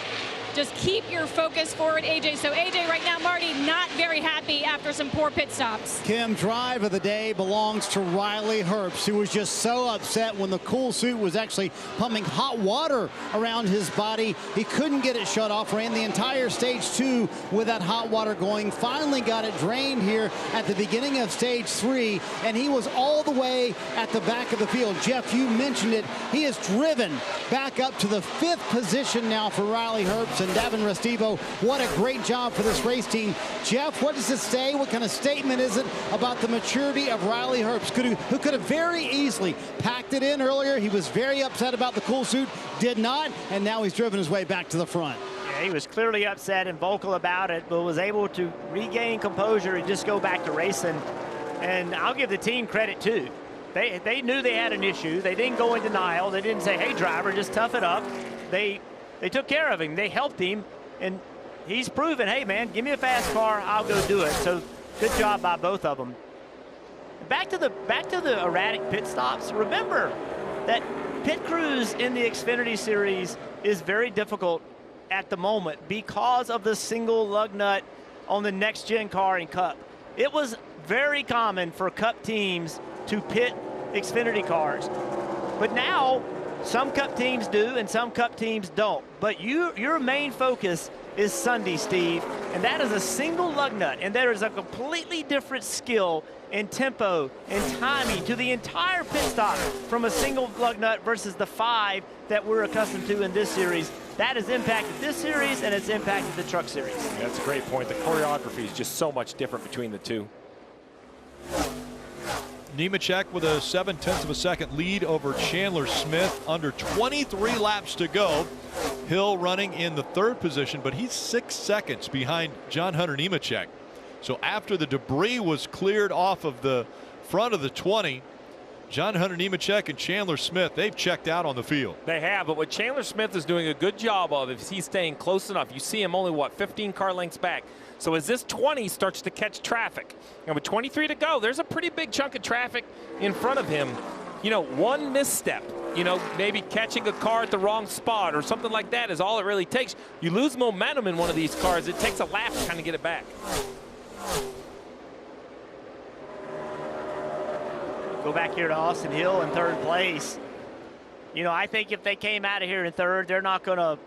Just keep your focus forward, AJ." So AJ right now, Marty, not very happy after some poor pit stops. Kim, drive of the day belongs to Riley Herbst, who was just so upset when the cool suit was actually pumping hot water around his body. He couldn't get it shut off, ran the entire stage 2 with that hot water going, finally got it drained here at the beginning of stage 3, and he was all the way at the back of the field. Jeff, you mentioned it. He is driven back up to the 5th position now for Riley Herbst. And Davin Restivo, what a great job for this race team. Jeff, what does it say? What kind of statement is it about the maturity of Riley Herbst, who could have very easily packed it in earlier? He was very upset about the cool suit, did not, and now he's driven his way back to the front. Yeah, he was clearly upset and vocal about it, but was able to regain composure and just go back to racing. And I'll give the team credit, too. They knew they had an issue. They didn't go in denial. They didn't say, "Hey, driver, just tough it up." They took care of him. They helped him, and he's proven, hey, man, give me a fast car, I'll go do it. So good job by both of them. Back to the erratic pit stops. Remember that pit crews in the Xfinity Series is very difficult at the moment because of the single lug nut on the next-gen car in Cup. It was very common for Cup teams to pit Xfinity cars. But now, some Cup teams do and some Cup teams don't. But your main focus is Sunday, Steve, and that is a single lug nut. And there is a completely different skill and tempo and timing to the entire pit stop from a single lug nut versus the 5 that we're accustomed to in this series. That has impacted this series and it's impacted the Truck Series. Yeah, that's a great point. The choreography is just so much different between the two. Nemechek with a 0.7 of a second lead over Chandler Smith. Under 23 laps to go. Hill running in the 3rd position, but he's 6 seconds behind John Hunter Nemechek. So after the debris was cleared off of the front of the 20, John Hunter Nemechek and Chandler Smith, they've checked out on the field. They have, but what Chandler Smith is doing a good job of is he's staying close enough. You see him only, what, 15 car lengths back. So as this 20 starts to catch traffic, and with 23 to go, there's a pretty big chunk of traffic in front of him. You know, one misstep, you know, maybe catching a car at the wrong spot or something like that is all it really takes. You lose momentum in one of these cars, it takes a lap to kind of get it back. Go back here to Austin Hill in third place. You know, I think if they came out of here in third, they're not going to,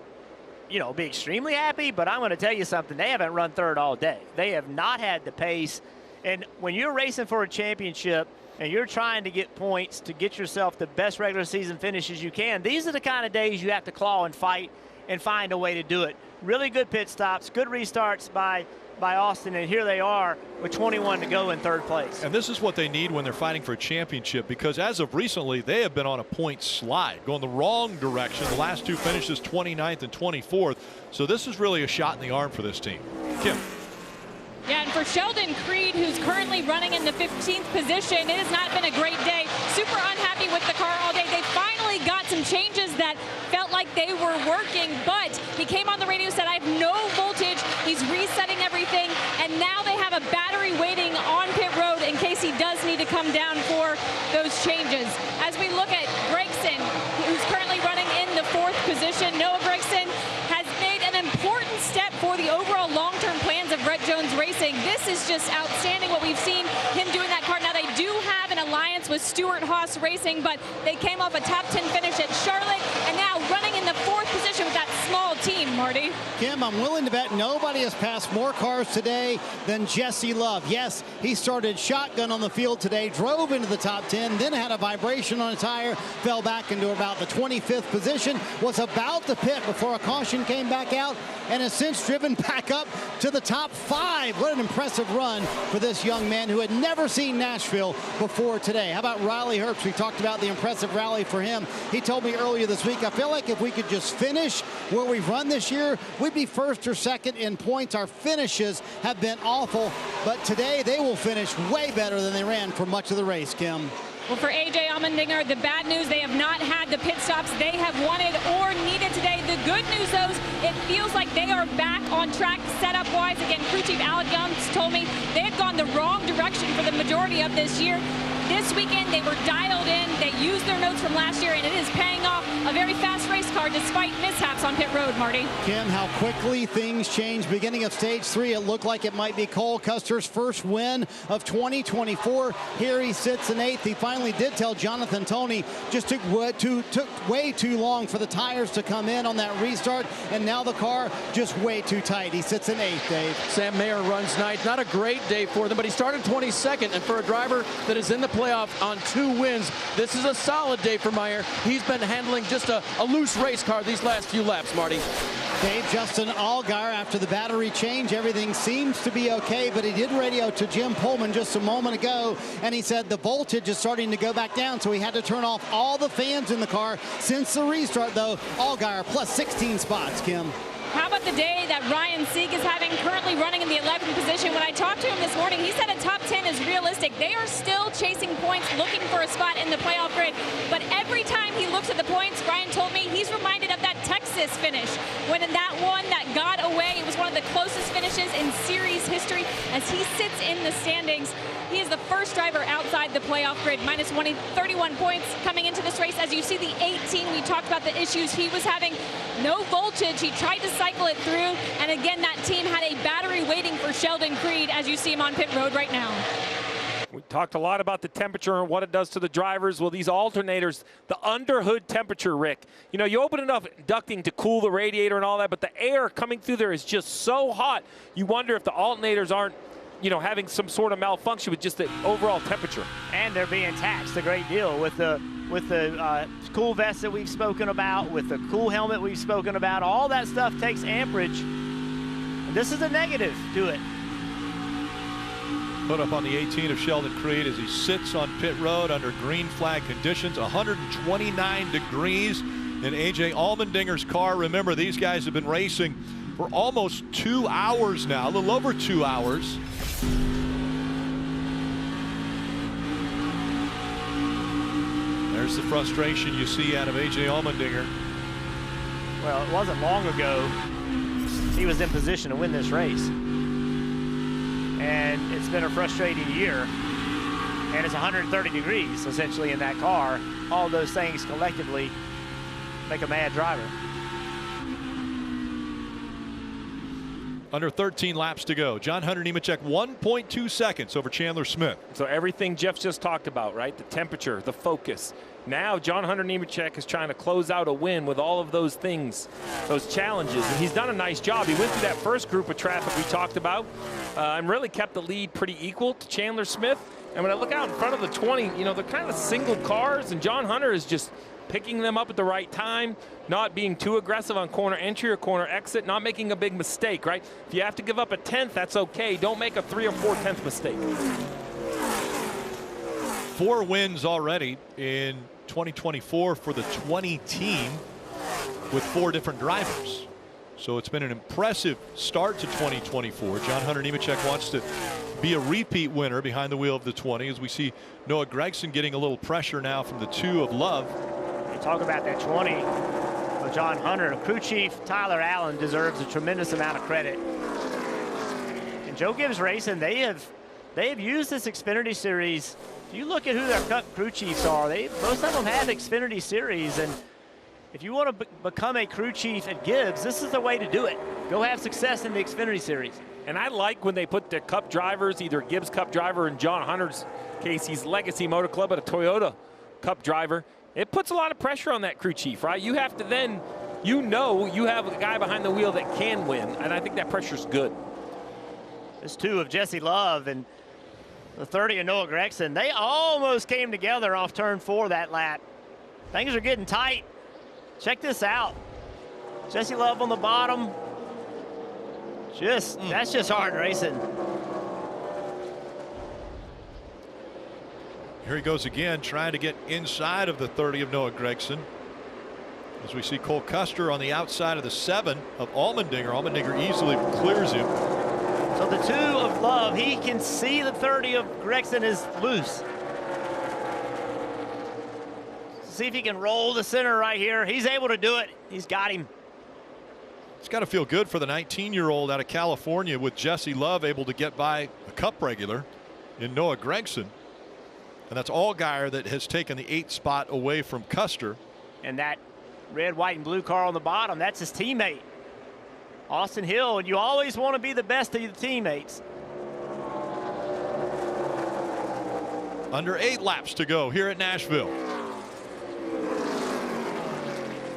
you know, be extremely happy, but I'm going to tell you something. They haven't run third all day. They have not had the pace. And when you're racing for a championship and you're trying to get points to get yourself the best regular season finish as you can, these are the kind of days you have to claw and fight and find a way to do it. Really good pit stops, good restarts by Austin, and here they are with 21 to go in third place. And this is what they need when they're fighting for a championship, because as of recently, they have been on a point slide, going the wrong direction. The last two finishes 29th and 24th. So this is really a shot in the arm for this team. Kim. Yeah, and for Sheldon Creed, who's currently running in the 15th position, it has not been a great day. Super unhappy with the car all day. They finally got some changes that felt like they were working, but he came on the radio, said, I have no voltage. He's resetting everything, and now they have a battery waiting on pit road in case he does need to come down for those changes. As we look at Gregson, who's currently running in the 4th position, Noah Gregson has made an important step for the overall long-term plans of Brett Jones Racing. This is just outstanding what we've seen him doing that car. Now they do have an alliance with Stewart Haas Racing, but they came off a top 10 finish at Charlotte and now running in the 4th position with that small team, Marty. Kim, I'm willing to bet nobody has passed more cars today than Jesse Love. Yes, he started shotgun on the field today, drove into the top 10, then had a vibration on a tire, fell back into about the 25th position, was about to pit before a caution came back out, and has since driven back up to the top 5. What an impressive run for this young man who had never seen Nashville before today. How about Riley Herbst? We talked about the impressive rally for him. He told me earlier this week, I feel like if we could just finish where we've run this year, we'd be first or second in points. Our finishes have been awful, but today they will finish way better than they ran for much of the race, Kim. Well, for AJ Allmendinger, the bad news, they have not had the pit stops they have wanted or needed today. The good news, though, it feels like they are back on track setup-wise. Again, crew chief Alec Youngs told me they had gone the wrong direction for the majority of this year. This weekend, they were dialed in. They used their notes from last year, and it is paying off. A very fast race car despite mishaps on pit road, Marty. Kim, how quickly things change. Beginning of stage 3, it looked like it might be Cole Custer's first win of 2024. Here he sits in 8th. He finally did tell Jonathan Toney, just took way too long for the tires to come in on that restart, and now the car just way too tight. He sits in 8th, Dave. Sam Mayer runs 9th. Not a great day for them, but he started 22nd, and for a driver that is in the playoff on 2 wins, this is a solid day for Mayer. He's been handling just a loose race car these last few laps, Marty. Dave, Justin Allgaier, after the battery change, everything seems to be okay, but he did radio to Jim Pullman just a moment ago, and he said the voltage is starting to go back down, so he had to turn off all the fans in the car. Since the restart, though, Allgaier plus 16 spots, Kim. How about the day that Ryan Sieg is having, currently running in the 11th position? When I talked to him this morning, he said a top 10 is realistic. They are still chasing points, looking for a spot in the playoff grid. But every time he looks at the points, Ryan told me he's reminded of that Texas finish. When in that one that got away, it was one of the closest finishes in series history. As he sits in the standings, he is the first driver outside the playoff grid, minus 31 points coming into this race. As you see the 18, we talked about the issues he was having. No voltage. He tried to cycle it through, and again, that team had a battery waiting for Sheldon Creed as you see him on pit road right now. We talked a lot about the temperature and what it does to the drivers. Well, these alternators, the underhood temperature, Rick, you know, you open enough ducting to cool the radiator and all that, but the air coming through there is just so hot. You wonder if the alternators aren't, you know, having some sort of malfunction with just the overall temperature. And they're being taxed a great deal with the cool vest that we've spoken about, with the cool helmet we've spoken about. All that stuff takes amperage. And this is a negative to it. Put up on the 18 of Sheldon Creed as he sits on pit road under green flag conditions, 129 degrees in AJ Allmendinger's car. Remember, these guys have been racing for almost 2 hours now, a little over 2 hours. There's the frustration you see out of A.J. Allmendinger. Well, it wasn't long ago he was in position to win this race. And it's been a frustrating year. And it's 130 degrees, essentially, in that car. All those things collectively make a mad driver. Under 13 laps to go. John Hunter Nemechek 1.2 seconds over Chandler Smith. So everything Jeff just talked about, right? The temperature, the focus. Now John Hunter Nemechek is trying to close out a win with all of those things, those challenges. And he's done a nice job. He went through that first group of traffic we talked about and really kept the lead pretty equal to Chandler Smith. And when I look out in front of the 20, you know, they're kind of single cars, and John Hunter is just picking them up at the right time, not being too aggressive on corner entry or corner exit, not making a big mistake, right? If you have to give up a 10th, that's okay. Don't make a 3 or 4 tenth mistake. 4 wins already in 2024 for the 20 team with 4 different drivers. So it's been an impressive start to 2024. John Hunter Nemechek wants to be a repeat winner behind the wheel of the 20, as we see Noah Gragson getting a little pressure now from the 2 of Love. You talk about that 20 of John Hunter. Crew chief Tyler Allen deserves a tremendous amount of credit. And Joe Gibbs Racing, they have used this Xfinity series. If you look at who their Cup crew chiefs are, most of them have Xfinity series. And if you want to become a crew chief at Gibbs, this is the way to do it. Go have success in the Xfinity series. And I like when they put the Cup drivers, either Gibbs Cup driver in John Hunter's case, he's Legacy Motor Club, but a Toyota Cup driver. It puts a lot of pressure on that crew chief, right? You have to then, you know, you have a guy behind the wheel that can win, and I think that pressure's good. This 2 of Jesse Love and the 30 of Noah Gragson, they almost came together off turn 4 that lap. Things are getting tight. Check this out. Jesse Love on the bottom. That's just hard racing. Here he goes again, trying to get inside of the 30 of Noah Gragson. As we see Cole Custer on the outside of the 7 of Allmendinger. Allmendinger easily clears him. So the 2 of Love, he can see the 30 of Gragson is loose. See if he can roll the center right here. He's able to do it. He's got him. It's got to feel good for the 19-year-old out of California, with Jesse Love able to get by a Cup regular in Noah Gragson. And that's Allgaier that has taken the 8th spot away from Custer. And that red, white, and blue car on the bottom, that's his teammate, Austin Hill. And you always want to be the best of your teammates. Under 8 laps to go here at Nashville.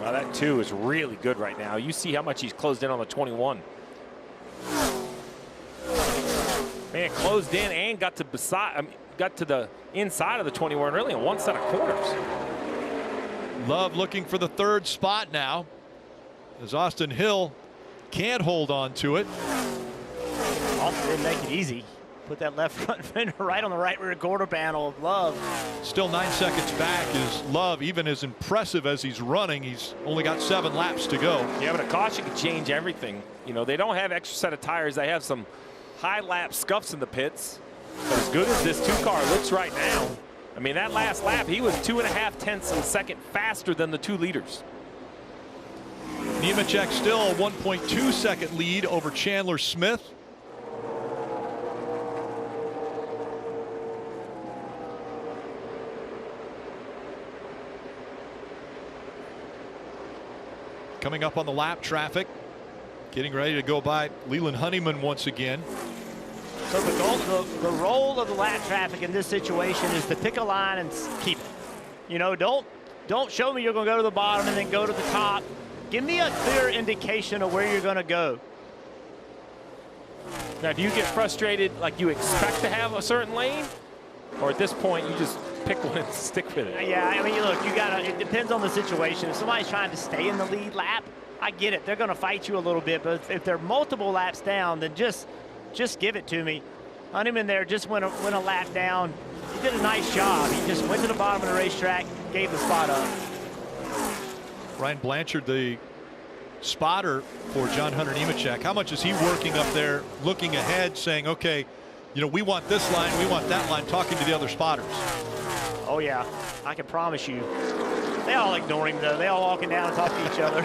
Well, that 2 is really good right now. You see how much he's closed in on the 21. Man, closed in and got to the inside of the 21, really in 1 set of corners. Love looking for the 3rd spot now, as Austin Hill can't hold on to it. Austin didn't make it easy. Put that left front fender right on the right rear quarter panel of Love. Still 9 seconds back is Love. Even as impressive as he's running, he's only got 7 laps to go. Yeah, but a caution can change everything. You know, they don't have extra set of tires. They have some high lap scuffs in the pits. But as good as this 2 car looks right now, I mean, that last lap, he was 2.5 tenths of a second faster than the 2 leaders. Nemechek still a 1.2 second lead over Chandler Smith. Coming up on the lap traffic, getting ready to go by Leland Honeyman once again. So the role of the lap traffic in this situation is to pick a line and keep it. You know, don't show me you're going to go to the bottom and then go to the top. Give me a clear indication of where you're going to go. Now, do you get frustrated like you expect to have a certain lane? Or at this point, you just pick one and stick with it? Yeah, I mean, look, it depends on the situation. If somebody's trying to stay in the lead lap, I get it. They're going to fight you a little bit. But if they're multiple laps down, then just give it to me. Honeyman there just went a lap down. He did a nice job. He just went to the bottom of the racetrack, gave the spot up. Ryan Blanchard, the spotter for John Hunter Nemechek. How much is he working up there, looking ahead, saying, okay, you know, we want this line, we want that line, talking to the other spotters? Oh, yeah. I can promise you. They all ignore him, though. They all walking down and talking to each other.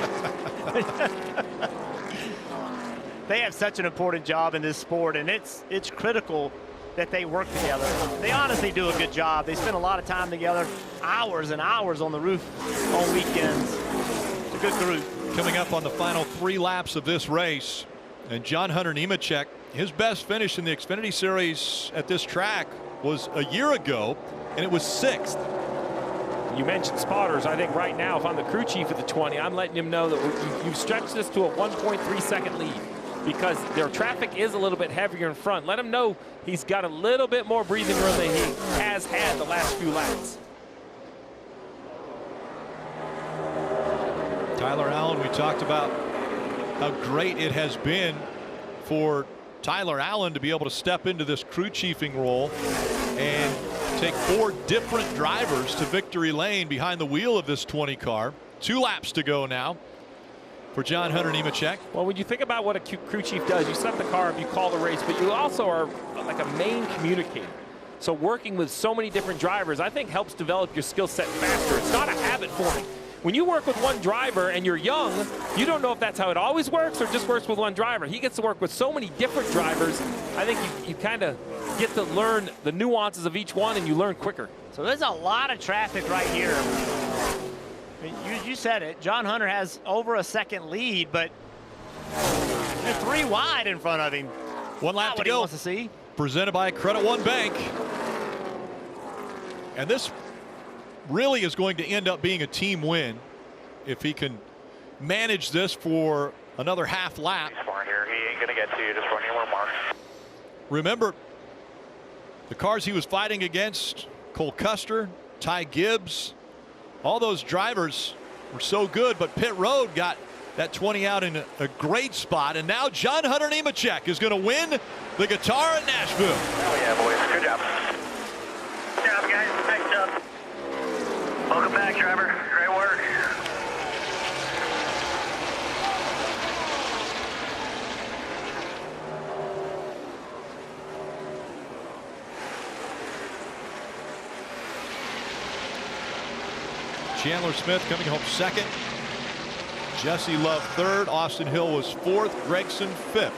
They have such an important job in this sport, and it's critical that they work together. They honestly do a good job. They spend a lot of time together, hours and hours on the roof on weekends. It's a good group. Coming up on the final 3 laps of this race, and John Hunter Nemechek, his best finish in the Xfinity Series at this track was a year ago, and it was 6th. You mentioned spotters. I think right now, if I'm the crew chief of the 20, I'm letting him know that you've stretched this to a 1.3-second lead because their traffic is a little bit heavier in front. Let him know he's got a little bit more breathing room than he has had the last few laps. Tyler Allen, we talked about how great it has been for Tyler Allen to be able to step into this crew chiefing role and take 4 different drivers to victory lane behind the wheel of this 20 car. 2 laps to go now for John Hunter Nemechek. Well, when you think about what a crew chief does, you set the car up, you call the race, but you also are like a main communicator. So working with so many different drivers, I think helps develop your skill set faster. It's not a habit forming. When you work with one driver and you're young, you don't know if that's how it always works or just works with one driver. He gets to work with so many different drivers. I think you kind of get to learn the nuances of each one, and you learn quicker. So there's a lot of traffic right here. I mean, you said it. John Hunter has over a second lead, but they're 3 wide in front of him. 1 lap to go. He wants to see. Presented by Credit One Bank. And this really is going to end up being a team win if he can manage this for another half lap. He's far here. He ain't going to get to you. Just run your mark. Remember, the cars he was fighting against, Cole Custer, Ty Gibbs, all those drivers were so good, but pit road got that 20 out in a great spot. And now John Hunter Nemechek is going to win the guitar at Nashville. Oh, yeah, boys. Good job. Good job, guys. Nice job. Welcome back, driver. Great work. Chandler Smith coming home 2nd. Jesse Love 3rd. Austin Hill was 4th. Gregson 5th.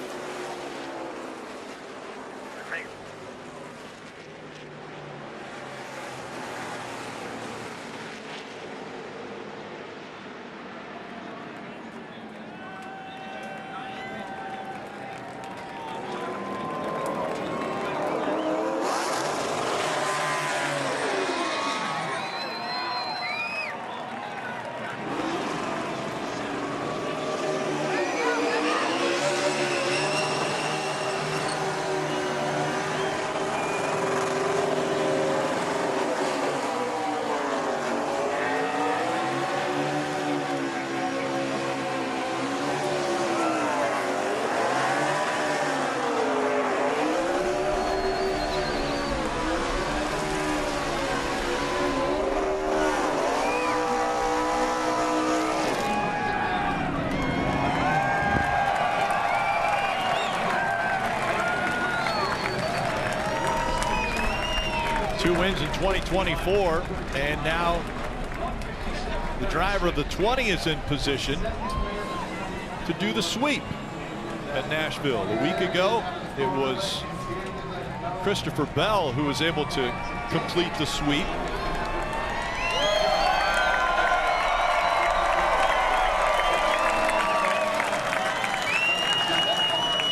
Two wins in 2024, and now the driver of the 20 is in position to do the sweep at Nashville. A week ago, it was Christopher Bell who was able to complete the sweep.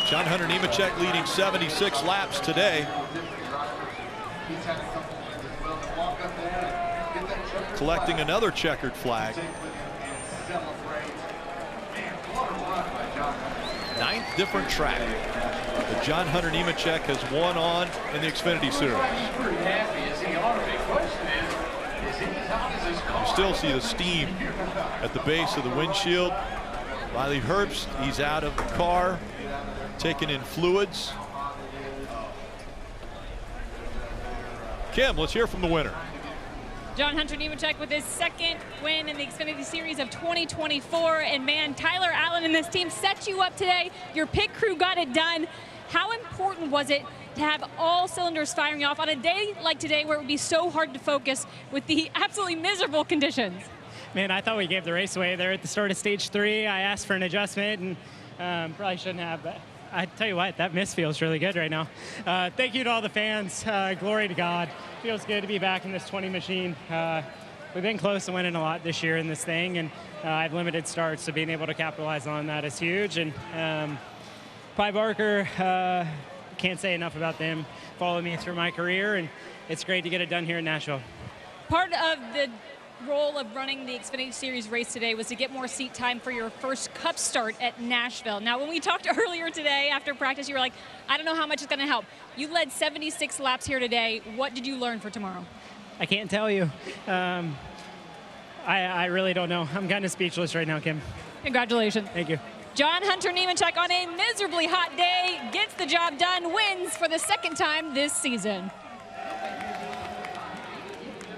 John Hunter Nemechek leading 76 laps today. Collecting another checkered flag. 9th different track that John Hunter Nemechek has won on in the Xfinity Series. You still see the steam at the base of the windshield. Riley Herbst, he's out of the car, taking in fluids. Kim, let's hear from the winner. John Hunter Nemechek with his 2nd win in the Xfinity Series of 2024. And man, Tyler Allen and this team set you up today. Your pit crew got it done. How important was it to have all cylinders firing off on a day like today where it would be so hard to focus with the absolutely miserable conditions? Man, I thought we gave the race away there at the start of stage 3. I asked for an adjustment and probably shouldn't have, but I tell you what, that miss feels really good right now. Thank you to all the fans. Glory to God. Feels good to be back in this 20 machine. We've been close to winning a lot this year in this thing, and I have limited starts, so being able to capitalize on that is huge. And Pye Barker, can't say enough about them. Followed me through my career, and it's great to get it done here in Nashville. Part of the role of running the Xfinity Series race today was to get more seat time for your first Cup start at Nashville. Now, when we talked earlier today after practice, you were like, I don't know how much it's going to help. You led 76 laps here today. What did you learn for tomorrow? I can't tell you. I really don't know. I'm kind of speechless right now, Kim. Congratulations. Thank you. John Hunter Nemechek on a miserably hot day gets the job done, wins for the second time this season.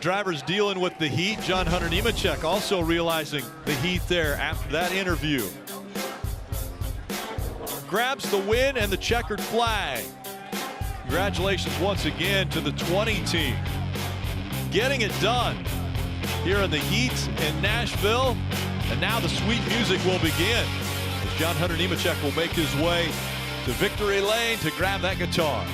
Drivers dealing with the heat. John Hunter Nemechek also realizing the heat there after that interview. Grabs the win and the checkered flag. Congratulations once again to the 20 team. Getting it done here in the heat in Nashville. And now the sweet music will begin as John Hunter Nemechek will make his way to victory lane to grab that guitar.